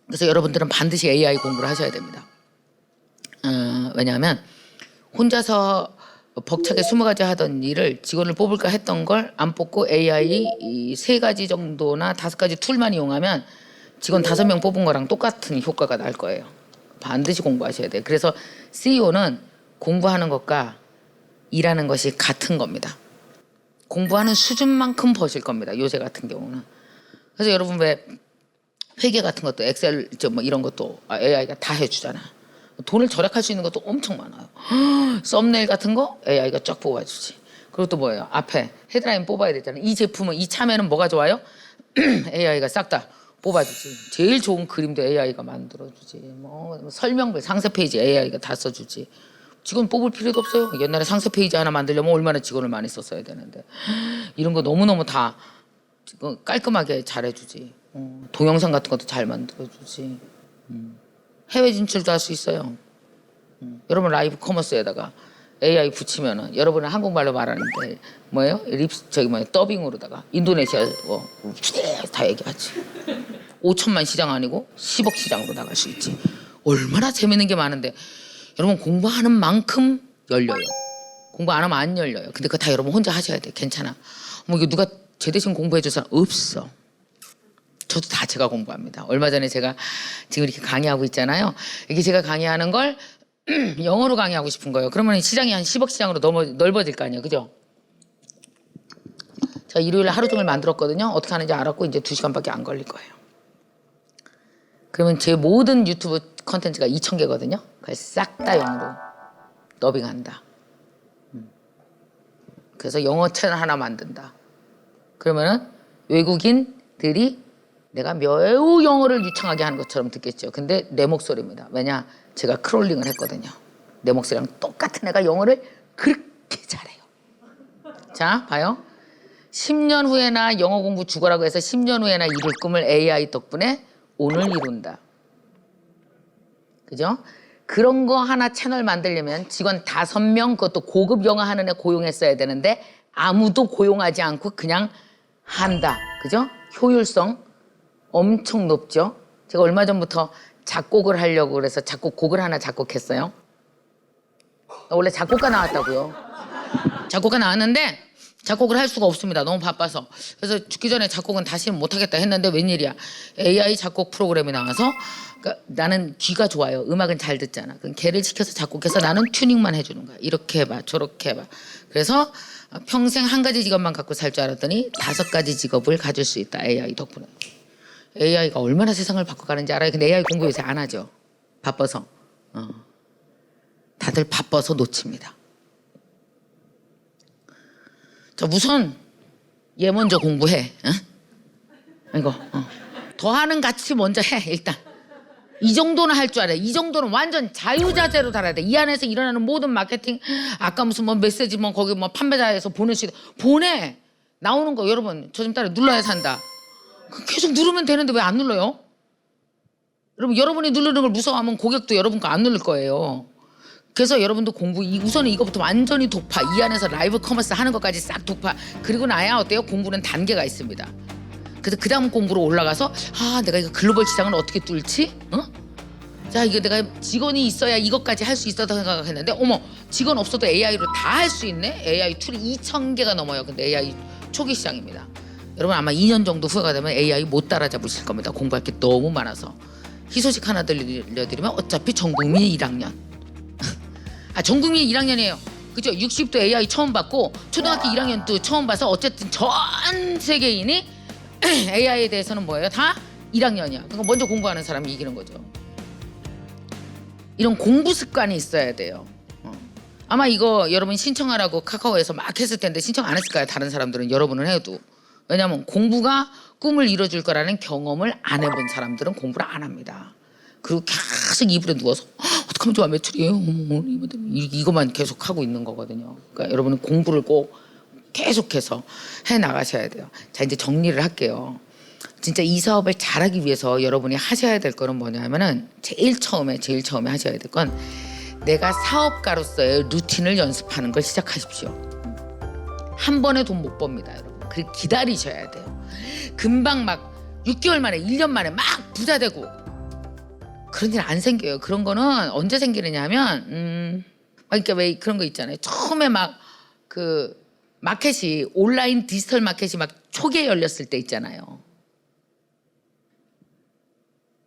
그래서 여러분들은 반드시 AI 공부를 하셔야 됩니다. 왜냐하면 혼자서 벅차게 20가지 하던 일을 직원을 뽑을까 했던 걸 안 뽑고 AI 이 3가지 정도나 5가지 툴만 이용하면 직원 5명 뽑은 거랑 똑같은 효과가 날 거예요. 반드시 공부하셔야 돼요. 그래서 CEO는 공부하는 것과 일하는 것이 같은 겁니다. 공부하는 수준만큼 버실 겁니다. 요새 같은 경우는. 그래서 여러분 왜 회계 같은 것도 엑셀 뭐 이런 것도 AI가 다 해주잖아. 돈을 절약할 수 있는 것도 엄청 많아요. 썸네일 같은 거 AI가 쫙 뽑아주지. 그리고 또 뭐예요? 앞에 헤드라인 뽑아야 되잖아요. 이 제품은 이 참외는 뭐가 좋아요? AI가 싹 다 뽑아주지. 제일 좋은 그림도 AI가 만들어주지. 뭐 설명글 상세 페이지 AI가 다 써주지. 직원 뽑을 필요도 없어요. 옛날에 상세 페이지 하나 만들려면 얼마나 직원을 많이 썼어야 되는데, 이런 거 너무너무 다 깔끔하게 잘해주지. 동영상 같은 것도 잘 만들어주지. 해외 진출도 할 수 있어요. 여러분 라이브 커머스에다가 AI 붙이면은 여러분은 한국말로 말하는데 뭐예요? 더빙으로다가 인도네시아 다 얘기하지. 5천만 시장 아니고 10억 시장으로 나갈 수 있지. 얼마나 재밌는 게 많은데, 여러분 공부하는 만큼 열려요. 공부 안 하면 안 열려요. 근데 그거 다 여러분 혼자 하셔야 돼. 괜찮아. 뭐 이거 누가 제 대신 공부해 줄 사람 없어. 저도 다 제가 공부합니다. 얼마 전에 제가 지금 이렇게 강의하고 있잖아요. 이게 제가 강의하는 걸 영어로 강의하고 싶은 거예요. 그러면 시장이 한 10억 시장으로 넓어질 거 아니에요. 그죠? 제가 일요일에 하루 종일 만들었거든요. 어떻게 하는지 알았고 이제 2시간밖에 안 걸릴 거예요. 그러면 제 모든 유튜브 컨텐츠가 2,000개거든요. 그걸 싹 다 영어로 더빙한다. 그래서 영어 채널 하나 만든다. 그러면은 외국인들이 내가 매우 영어를 유창하게 하는 것처럼 듣겠죠. 근데 내 목소리입니다. 왜냐? 제가 크롤링을 했거든요. 내 목소리랑 똑같은 애가 영어를 그렇게 잘해요. 자, 봐요. 10년 후에나 영어 공부 죽어라고 해서 10년 후에나 이룰 꿈을 AI 덕분에 오늘 이룬다. 그죠? 그런 거 하나 채널 만들려면 직원 5명 그것도 고급 영어 하는 애 고용했어야 되는데 아무도 고용하지 않고 그냥 한다. 그죠? 효율성 엄청 높죠? 제가 얼마 전부터 작곡을 하려고 그래서 곡을 하나 작곡했어요. 원래 작곡가 나왔다고요. 작곡가 나왔는데 작곡을 할 수가 없습니다. 너무 바빠서. 그래서 죽기 전에 작곡은 다시는 못하겠다 했는데 웬일이야. AI 작곡 프로그램이 나와서 그러니까 나는 귀가 좋아요. 음악은 잘 듣잖아. 그럼 걔를 시켜서 작곡해서 나는 튜닝만 해주는 거야. 이렇게 해봐. 저렇게 해봐. 그래서 평생 한 가지 직업만 갖고 살 줄 알았더니 5가지 직업을 가질 수 있다. AI 덕분에. AI가 얼마나 세상을 바꿔가는지 알아요. 근데 AI 공부 요새 안 하죠. 바빠서. 다들 바빠서 놓칩니다. 자, 우선 얘 먼저 공부해. 이거 더 하는 가치 먼저 해. 일단 이 정도는 할 줄 알아. 이 정도는 완전 자유자재로 달아야 돼. 이 안에서 일어나는 모든 마케팅, 아까 무슨 뭐 메시지 뭐 거기 뭐 판매자에서 보낼 수 있다. 보내. 나오는 거 여러분 저 좀 따라 눌러야 산다. 계속 누르면 되는데 왜 안 눌러요? 여러분이 누르는 걸 무서워하면 고객도 여러분 거 안 누를 거예요. 그래서 여러분도 우선은 이거부터 완전히 독파. 이 안에서 라이브 커머스 하는 것까지 싹 독파. 그리고 나야 어때요? 공부는 단계가 있습니다. 그래서 그 다음 공부로 올라가서 내가 이거 글로벌 시장을 어떻게 뚫지? 자, 이거 내가 직원이 있어야 이것까지 할 수 있었다 생각했는데 어머, 직원 없어도 AI로 다 할 수 있네? AI 툴이 2,000개가 넘어요. 근데 AI 초기 시장입니다. 여러분 아마 2년 정도 후가 되면 AI 못 따라잡으실 겁니다. 공부할 게 너무 많아서. 희소식 하나 들려드리면 어차피 전 국민이 1학년. 전 국민이 1학년이에요. 그죠? 60도 AI 처음 봤고 초등학교 1학년도 처음 봐서 어쨌든 전 세계인이 AI에 대해서는 뭐예요? 다 1학년이야. 그러니까 먼저 공부하는 사람이 이기는 거죠. 이런 공부 습관이 있어야 돼요. 아마 이거 여러분 신청하라고 카카오에서 막 했을 텐데 신청 안 했을 거예요. 다른 사람들은 여러분은 해도. 왜냐하면 공부가 꿈을 이뤄줄 거라는 경험을 안 해본 사람들은 공부를 안 합니다. 그리고 계속 이불에 누워서 어떡하면 좋아 매출이에요. 이것만 계속 하고 있는 거거든요. 그러니까 여러분은 공부를 꼭 계속해서 해 나가셔야 돼요. 자, 이제 정리를 할게요. 진짜 이 사업을 잘하기 위해서 여러분이 하셔야 될 거는 뭐냐면은 제일 처음에 하셔야 될 건 내가 사업가로서의 루틴을 연습하는 걸 시작하십시오. 한 번에 돈 못 법니다, 여러분. 그리고 기다리셔야 돼요. 금방 막 6개월 만에 1년 만에 막 부자 되고 그런 일 안 생겨요. 그런 거는 언제 생기느냐 하면 그러니까 왜 그런 거 있잖아요. 처음에 막 그 마켓이 온라인 디지털 마켓이 막 초기에 열렸을 때 있잖아요.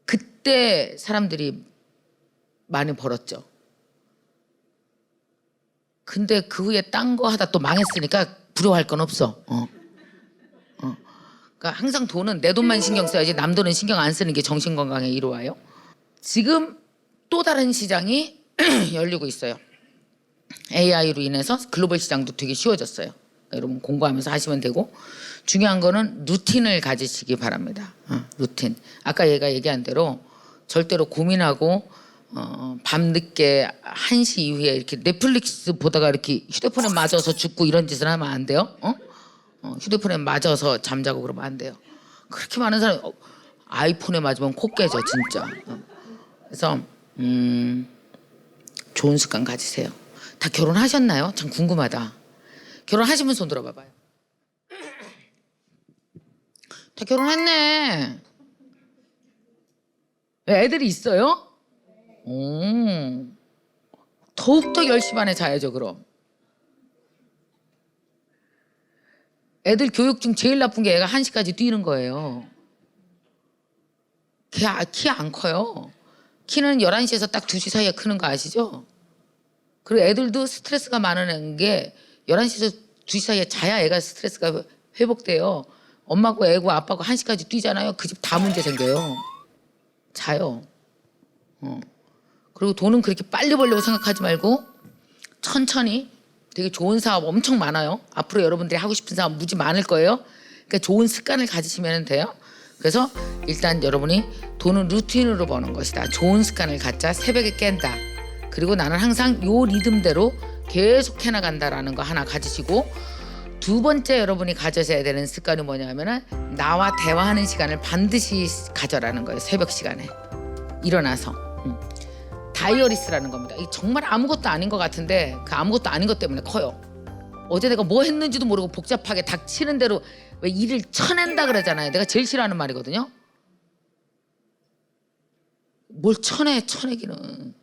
그때 사람들이 많이 벌었죠. 근데 그 후에 딴 거 하다 또 망했으니까 부러워할 건 없어. 그러니까 항상 돈은 내 돈만 신경 써야지 남 돈은 신경 안 쓰는 게 정신건강에 이로와요. 지금 또 다른 시장이 열리고 있어요. AI로 인해서 글로벌 시장도 되게 쉬워졌어요. 그러니까 여러분 공부하면서 하시면 되고 중요한 거는 루틴을 가지시기 바랍니다. 루틴. 아까 얘가 얘기한 대로 절대로 고민하고 밤늦게 1시 이후에 이렇게 넷플릭스 보다가 이렇게 휴대폰에 맞아서 죽고 이런 짓을 하면 안 돼요. 휴대폰에 맞아서 잠자고 그러면 안 돼요. 그렇게 많은 사람이 아이폰에 맞으면 코 깨져 진짜. 그래서 좋은 습관 가지세요. 다 결혼하셨나요? 참 궁금하다. 결혼하시면 손 들어봐봐요. 다 결혼했네. 애들이 있어요? 더욱더 10시 반에 자야죠 그럼. 애들 교육 중 제일 나쁜 게 애가 1시까지 뛰는 거예요. 키 안 커요. 키는 11시에서 딱 2시 사이에 크는 거 아시죠? 그리고 애들도 스트레스가 많은 게 11시에서 2시 사이에 자야 애가 스트레스가 회복돼요. 엄마고 애고 아빠고 1시까지 뛰잖아요. 그 집 다 문제 생겨요. 자요. 그리고 돈은 그렇게 빨리 벌려고 생각하지 말고 천천히. 되게 좋은 사업 엄청 많아요. 앞으로 여러분들이 하고 싶은 사업 무지 많을 거예요. 그러니까 좋은 습관을 가지시면 돼요. 그래서 일단 여러분이 돈은 루틴으로 버는 것이다. 좋은 습관을 갖자. 새벽에 깬다. 그리고 나는 항상 요 리듬대로 계속 해나간다라는 거 하나 가지시고, 두 번째 여러분이 가져셔야 되는 습관이 뭐냐면은 나와 대화하는 시간을 반드시 가져라는 거예요. 새벽 시간에 일어나서 다이어리스라는 겁니다. 이게 정말 아무것도 아닌 것 같은데 그 아무것도 아닌 것 때문에 커요. 어제 내가 뭐 했는지도 모르고 복잡하게 닥치는 대로 왜 일을 쳐낸다 그러잖아요. 내가 제일 싫어하는 말이거든요. 뭘 쳐내기는.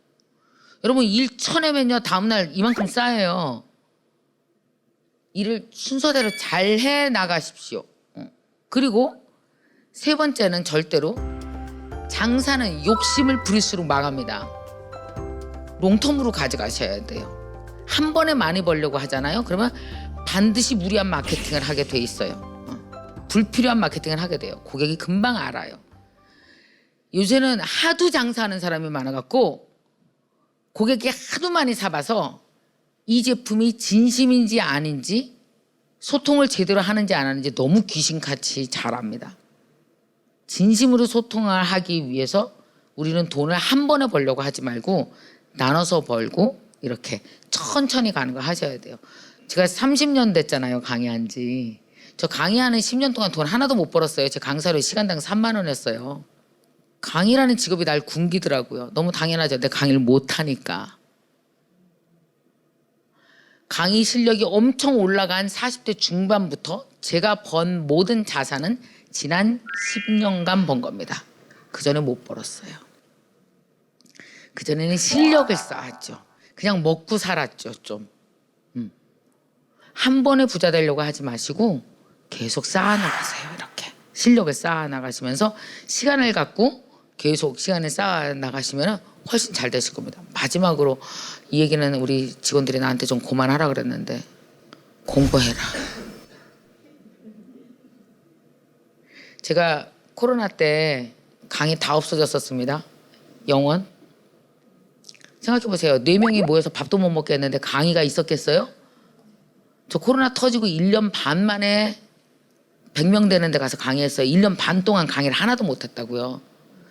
여러분 일 쳐내면요 다음날 이만큼 쌓여요. 일을 순서대로 잘 해 나가십시오. 그리고 세 번째는 절대로 장사는 욕심을 부릴수록 망합니다. 롱텀으로 가져가셔야 돼요. 한 번에 많이 벌려고 하잖아요. 그러면 반드시 무리한 마케팅을 하게 돼 있어요. 불필요한 마케팅을 하게 돼요. 고객이 금방 알아요. 요새는 하도 장사하는 사람이 많아갖고 고객이 하도 많이 사봐서 이 제품이 진심인지 아닌지 소통을 제대로 하는지 안 하는지 너무 귀신같이 잘 압니다. 진심으로 소통을 하기 위해서 우리는 돈을 한 번에 벌려고 하지 말고 나눠서 벌고 이렇게 천천히 가는 거 하셔야 돼요. 제가 30년 됐잖아요, 강의한 지. 저 강의하는 10년 동안 돈 하나도 못 벌었어요. 제 강사료 시간당 3만 원 했어요. 강의라는 직업이 날 굶기더라고요. 너무 당연하죠. 내가 강의를 못하니까. 강의 실력이 엄청 올라간 40대 중반부터 제가 번 모든 자산은 지난 10년간 번 겁니다. 그전에 못 벌었어요. 그전에는 실력을 쌓았죠. 그냥 먹고 살았죠, 좀. 한 번에 부자 되려고 하지 마시고 계속 쌓아나가세요, 이렇게. 실력을 쌓아나가시면서 시간을 갖고 계속 시간을 쌓아나가시면 훨씬 잘 되실 겁니다. 마지막으로 이 얘기는 우리 직원들이 나한테 좀 그만하라 그랬는데 공부해라. 제가 코로나 때 강의 다 없어졌었습니다. 영원. 생각해보세요. 4명이 모여서 밥도 못 먹게 했는데 강의가 있었겠어요? 저 코로나 터지고 1년 반 만에 100명 되는 데 가서 강의했어요. 1년 반 동안 강의를 하나도 못 했다고요.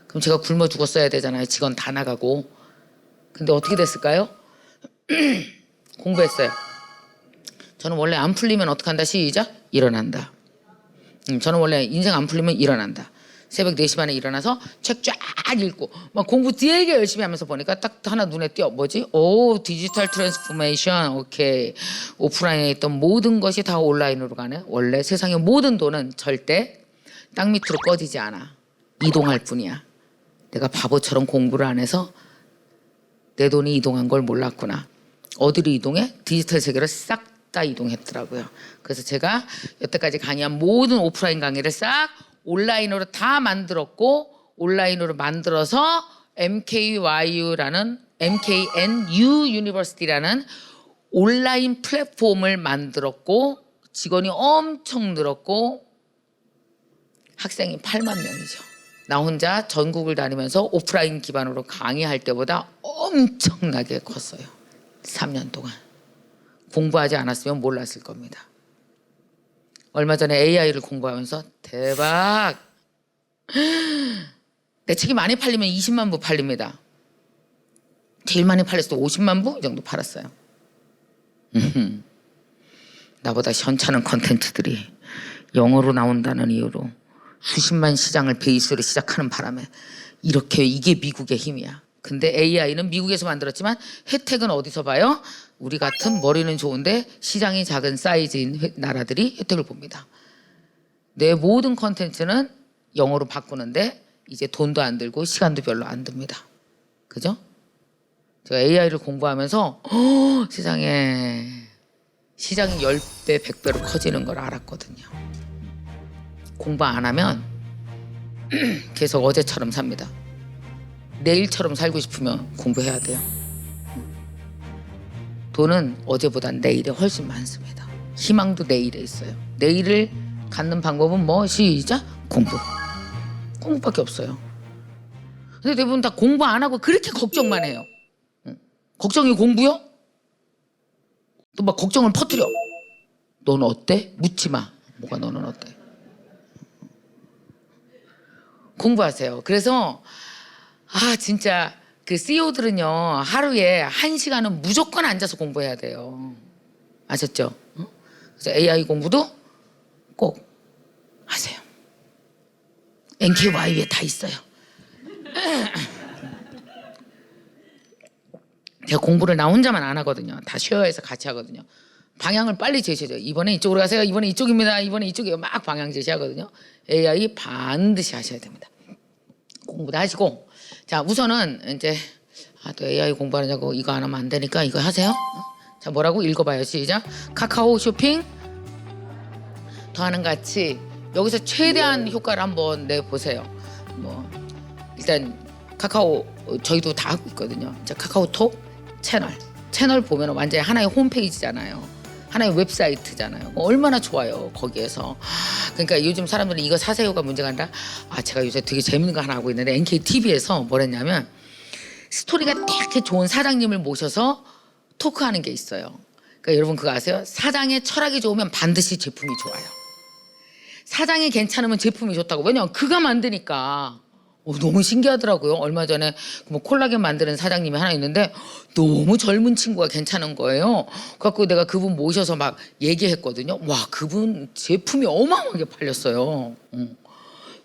그럼 제가 굶어 죽었어야 되잖아요. 직원 다 나가고. 근데 어떻게 됐을까요? 공부했어요. 저는 원래 안 풀리면 어떻게 한다? 시작. 일어난다. 저는 원래 인생 안 풀리면 일어난다. 새벽 4시 반에 일어나서 책 쫙 읽고 막 공부 되게 열심히 하면서 보니까 딱 하나 눈에 띄어. 뭐지? 오, 디지털 트랜스포메이션. 오케이. 오프라인에 있던 모든 것이 다 온라인으로 가네. 원래 세상의 모든 돈은 절대 땅 밑으로 꺼지지 않아. 이동할 뿐이야. 내가 바보처럼 공부를 안 해서 내 돈이 이동한 걸 몰랐구나. 어디로 이동해? 디지털 세계로 싹 다 이동했더라고요. 그래서 제가 여태까지 강의한 모든 오프라인 강의를 싹 온라인으로 다 만들었고, 온라인으로 만들어서 MKNU 유니버시티라는 온라인 플랫폼을 만들었고, 직원이 엄청 늘었고, 학생이 8만 명이죠. 나 혼자 전국을 다니면서 오프라인 기반으로 강의할 때보다 엄청나게 컸어요. 3년 동안. 공부하지 않았으면 몰랐을 겁니다. 얼마 전에 AI를 공부하면서 대박! 내 책이 많이 팔리면 20만 부 팔립니다. 제일 많이 팔렸을 때 50만 부? 이 정도 팔았어요. 나보다 현찮은 컨텐츠들이 영어로 나온다는 이유로 수십만 시장을 베이스로 시작하는 바람에 이렇게 이게 미국의 힘이야. 근데 AI는 미국에서 만들었지만 혜택은 어디서 봐요? 우리 같은 머리는 좋은데 시장이 작은 사이즈인 나라들이 혜택을 봅니다. 내 모든 컨텐츠는 영어로 바꾸는데 이제 돈도 안 들고 시간도 별로 안 듭니다. 그죠? 제가 AI를 공부하면서 세상에 시장이 10배, 100배로 커지는 걸 알았거든요. 공부 안 하면 계속 어제처럼 삽니다. 내일처럼 살고 싶으면 공부해야 돼요. 돈은 어제보단 내일에 훨씬 많습니다. 희망도 내일에 있어요. 내일을 갖는 방법은 뭐? 시작! 공부. 공부밖에 없어요. 근데 대부분 다 공부 안 하고 그렇게 걱정만 해요. 걱정이 공부요? 또 막 걱정을 퍼뜨려. 너는 어때? 묻지 마. 뭐가 너는 어때? 공부하세요. 그래서 진짜 그 CEO들은요 하루에 1시간은 무조건 앉아서 공부해야 돼요. 아셨죠? 그래서 AI 공부도 꼭 하세요. NKY에 다 있어요. 제가 공부를 나 혼자만 안 하거든요. 다 쉐어해서 같이 하거든요. 방향을 빨리 제시해줘요. 이번에 이쪽으로 가세요. 이번에 이쪽입니다. 이번에 이쪽이에요. 막 방향 제시하거든요. AI 반드시 하셔야 됩니다. 공부도 하시고. 자, 우선은 이제 또 AI 공부하느냐고 이거 안 하면 안 되니까 이거 하세요. 자, 뭐라고 읽어봐요. 시작. 카카오 쇼핑 더하는 가치. 여기서 최대한 효과를 한번 내보세요. 뭐 일단 카카오 저희도 다 하고 있거든요. 이제 카카오톡 채널 보면 완전히 하나의 홈페이지잖아요. 하나의 웹사이트잖아요. 얼마나 좋아요 거기에서. 그러니까 요즘 사람들은 이거 사세요가 문제가 아니라 제가 요새 되게 재밌는 거 하나 하고 있는데 NKTV에서 뭐랬냐면 스토리가 되게 좋은 사장님을 모셔서 토크하는 게 있어요. 그러니까 여러분 그거 아세요? 사장의 철학이 좋으면 반드시 제품이 좋아요. 사장이 괜찮으면 제품이 좋다고. 왜냐면 그가 만드니까. 너무 신기하더라고요. 얼마 전에 뭐 콜라겐 만드는 사장님이 하나 있는데 너무 젊은 친구가 괜찮은 거예요. 그래갖고 내가 그분 모셔서 막 얘기했거든요. 와, 그분 제품이 어마어마하게 팔렸어요.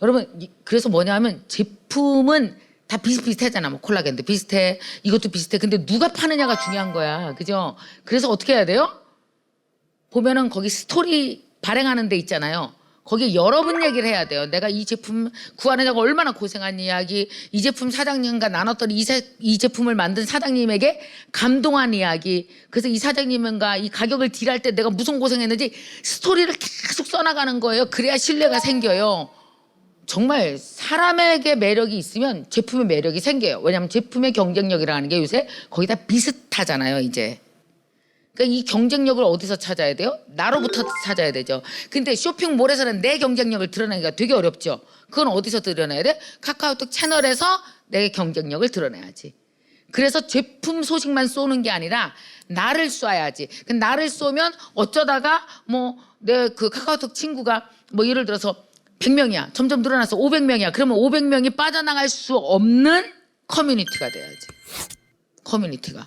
여러분 그래서 뭐냐면 제품은 다 비슷비슷하잖아. 뭐 콜라겐도 비슷해, 이것도 비슷해. 근데 누가 파느냐가 중요한 거야. 그죠? 그래서 어떻게 해야 돼요? 보면은 거기 스토리 발행하는 데 있잖아요. 거기에 여러분 얘기를 해야 돼요. 내가 이 제품 구하느냐고 얼마나 고생한 이야기, 이 제품 사장님과 나눴던 이 제품을 만든 사장님에게 감동한 이야기, 그래서 이 사장님과 이 가격을 딜할 때 내가 무슨 고생했는지 스토리를 계속 써나가는 거예요. 그래야 신뢰가 생겨요. 정말 사람에게 매력이 있으면 제품의 매력이 생겨요. 왜냐하면 제품의 경쟁력이라는 게 요새 거의 다 비슷하잖아요, 이제. 그러니까 이 경쟁력을 어디서 찾아야 돼요? 나로부터 찾아야 되죠. 근데 쇼핑몰에서는 내 경쟁력을 드러내기가 되게 어렵죠. 그건 어디서 드러내야 돼? 카카오톡 채널에서 내 경쟁력을 드러내야지. 그래서 제품 소식만 쏘는 게 아니라 나를 쏴야지. 나를 쏘면 어쩌다가 뭐 내 그 카카오톡 친구가 뭐 예를 들어서 100명이야. 점점 늘어나서 500명이야. 그러면 500명이 빠져나갈 수 없는 커뮤니티가 돼야지. 커뮤니티가.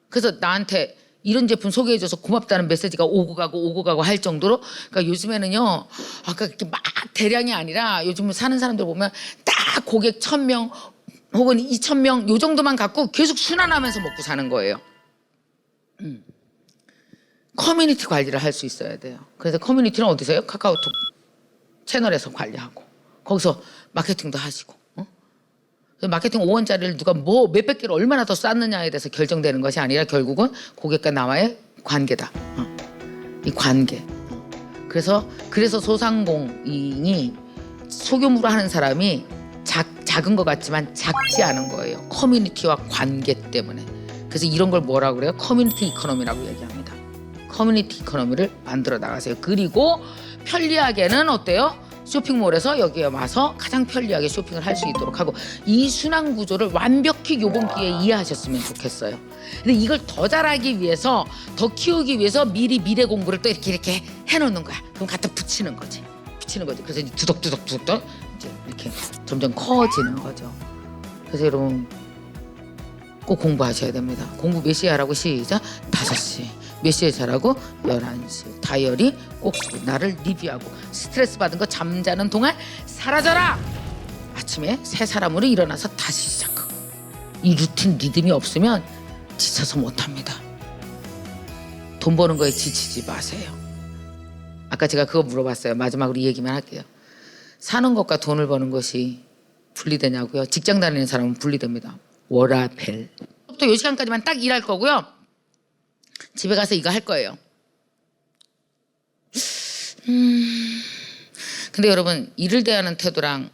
그래서 나한테 이런 제품 소개해줘서 고맙다는 메시지가 오고 가고 할 정도로. 그러니까 요즘에는요, 아까 이렇게 막 대량이 아니라 요즘 사는 사람들 보면 딱 고객 1000명 혹은 2000명 요 정도만 갖고 계속 순환하면서 먹고 사는 거예요. 커뮤니티 관리를 할 수 있어야 돼요. 그래서 커뮤니티는 어디서 해요? 카카오톡 채널에서 관리하고 거기서 마케팅도 하시고. 마케팅 5원짜리를 누가 뭐 몇백 개를 얼마나 더 쌌느냐에 대해서 결정되는 것이 아니라 결국은 고객과 나와의 관계다. 이 관계. 그래서 소상공인이 소규모로 하는 사람이 작은 것 같지만 작지 않은 거예요. 커뮤니티와 관계 때문에. 그래서 이런 걸 뭐라고 그래요? 커뮤니티 이코노미라고 얘기합니다. 커뮤니티 이코노미를 만들어 나가세요. 그리고 편리하게는 어때요? 쇼핑몰에서 여기에 와서 가장 편리하게 쇼핑을 할 수 있도록 하고, 이 순환 구조를 완벽히 요번 기회에 이해하셨으면 좋겠어요. 근데 이걸 더 잘하기 위해서, 더 키우기 위해서 미리 미래 공부를 또 이렇게 해놓는 거야. 그럼 갖다 붙이는 거지. 그래서 이제 두덕두덕 이제 이렇게 점점 커지는 거죠. 그래서 여러분 꼭 공부하셔야 됩니다. 공부 몇 시에 하라고? 시작. 5시. 몇 시에 자라고? 11시. 다이어리 꼭 쓰고 나를 리뷰하고 스트레스 받은 거 잠자는 동안 사라져라. 아침에 새 사람으로 일어나서 다시 시작하고. 이 루틴 리듬이 없으면 지쳐서 못합니다. 돈 버는 거에 지치지 마세요. 아까 제가 그거 물어봤어요. 마지막으로 이 얘기만 할게요. 사는 것과 돈을 버는 것이 분리되냐고요? 직장 다니는 사람은 분리됩니다. 워라벨. 또 요 시간까지만 딱 일할 거고요. 집에 가서 이거 할 거예요. 근데 여러분 일을 대하는 태도랑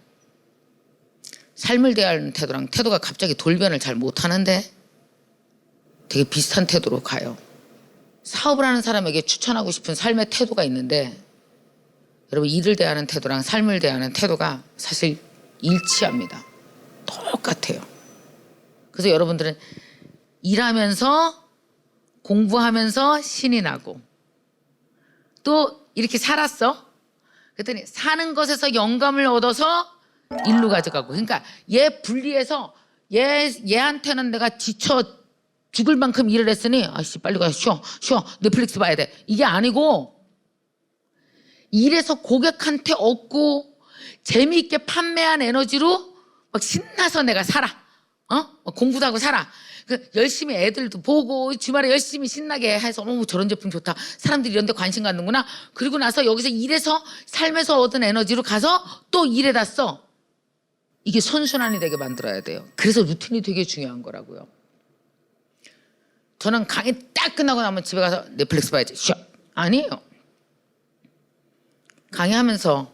삶을 대하는 태도랑 태도가 갑자기 돌변을 잘 못하는데 되게 비슷한 태도로 가요. 사업을 하는 사람에게 추천하고 싶은 삶의 태도가 있는데 여러분 일을 대하는 태도랑 삶을 대하는 태도가 사실 일치합니다. 똑같아요. 그래서 여러분들은 일하면서 공부하면서 신이 나고 또 이렇게 살았어. 그랬더니 사는 것에서 영감을 얻어서 일로 가져가고 그러니까 얘 분리해서 얘한테는 내가 지쳐 죽을 만큼 일을 했으니 아씨 빨리 가 쉬어 넷플릭스 봐야 돼 이게 아니고 일해서 고객한테 얻고 재미있게 판매한 에너지로 막 신나서 내가 살아 공부도 하고 살아 그 열심히 애들도 보고 주말에 열심히 신나게 해서 저런 제품 좋다 사람들이 이런 데 관심 갖는구나 그리고 나서 여기서 일해서 삶에서 얻은 에너지로 가서 또 일에다 써 이게 선순환이 되게 만들어야 돼요. 그래서 루틴이 되게 중요한 거라고요. 저는 강의 딱 끝나고 나면 집에 가서 넷플릭스 봐야지. 쉬어. 아니에요. 강의하면서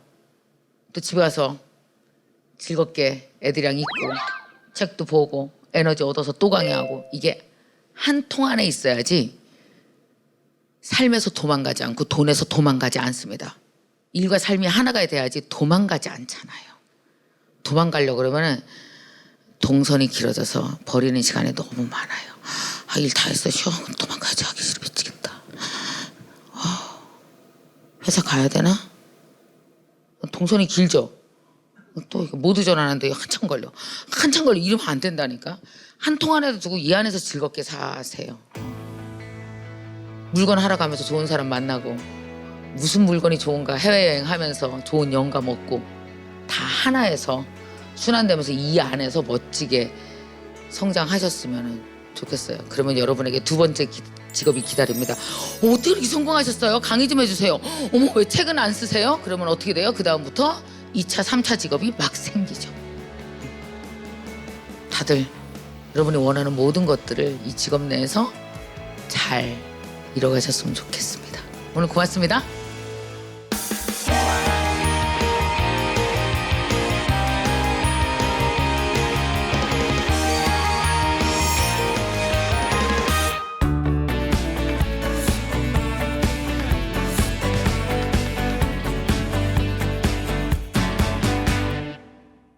또 집에 가서 즐겁게 애들이랑 있고 책도 보고 에너지 얻어서 또 강의하고 이게 한 통 안에 있어야지 삶에서 도망가지 않고 돈에서 도망가지 않습니다. 일과 삶이 하나가 돼야지 도망가지 않잖아요. 도망가려고 그러면은 동선이 길어져서 버리는 시간이 너무 많아요. 일 다 했어. 쉬어. 도망가야지. 하기 싫어. 미치겠다. 회사 가야 되나? 동선이 길죠. 또 모두 전화하는데 한참 걸려. 이러면 안 된다니까. 한 통 안에도 두고 이 안에서 즐겁게 사세요. 물건 하러 가면서 좋은 사람 만나고 무슨 물건이 좋은가 해외여행 하면서 좋은 영감 얻고 다 하나에서 순환되면서 이 안에서 멋지게 성장하셨으면 좋겠어요. 그러면 여러분에게 두 번째 직업이 기다립니다. 어떻게 이렇게 성공하셨어요? 강의 좀 해주세요. 어머 왜 책은 안 쓰세요? 그러면 어떻게 돼요? 그 다음부터 2차, 3차 직업이 막 생기죠. 다들 여러분이 원하는 모든 것들을 이 직업 내에서 잘 이뤄가셨으면 좋겠습니다. 오늘 고맙습니다.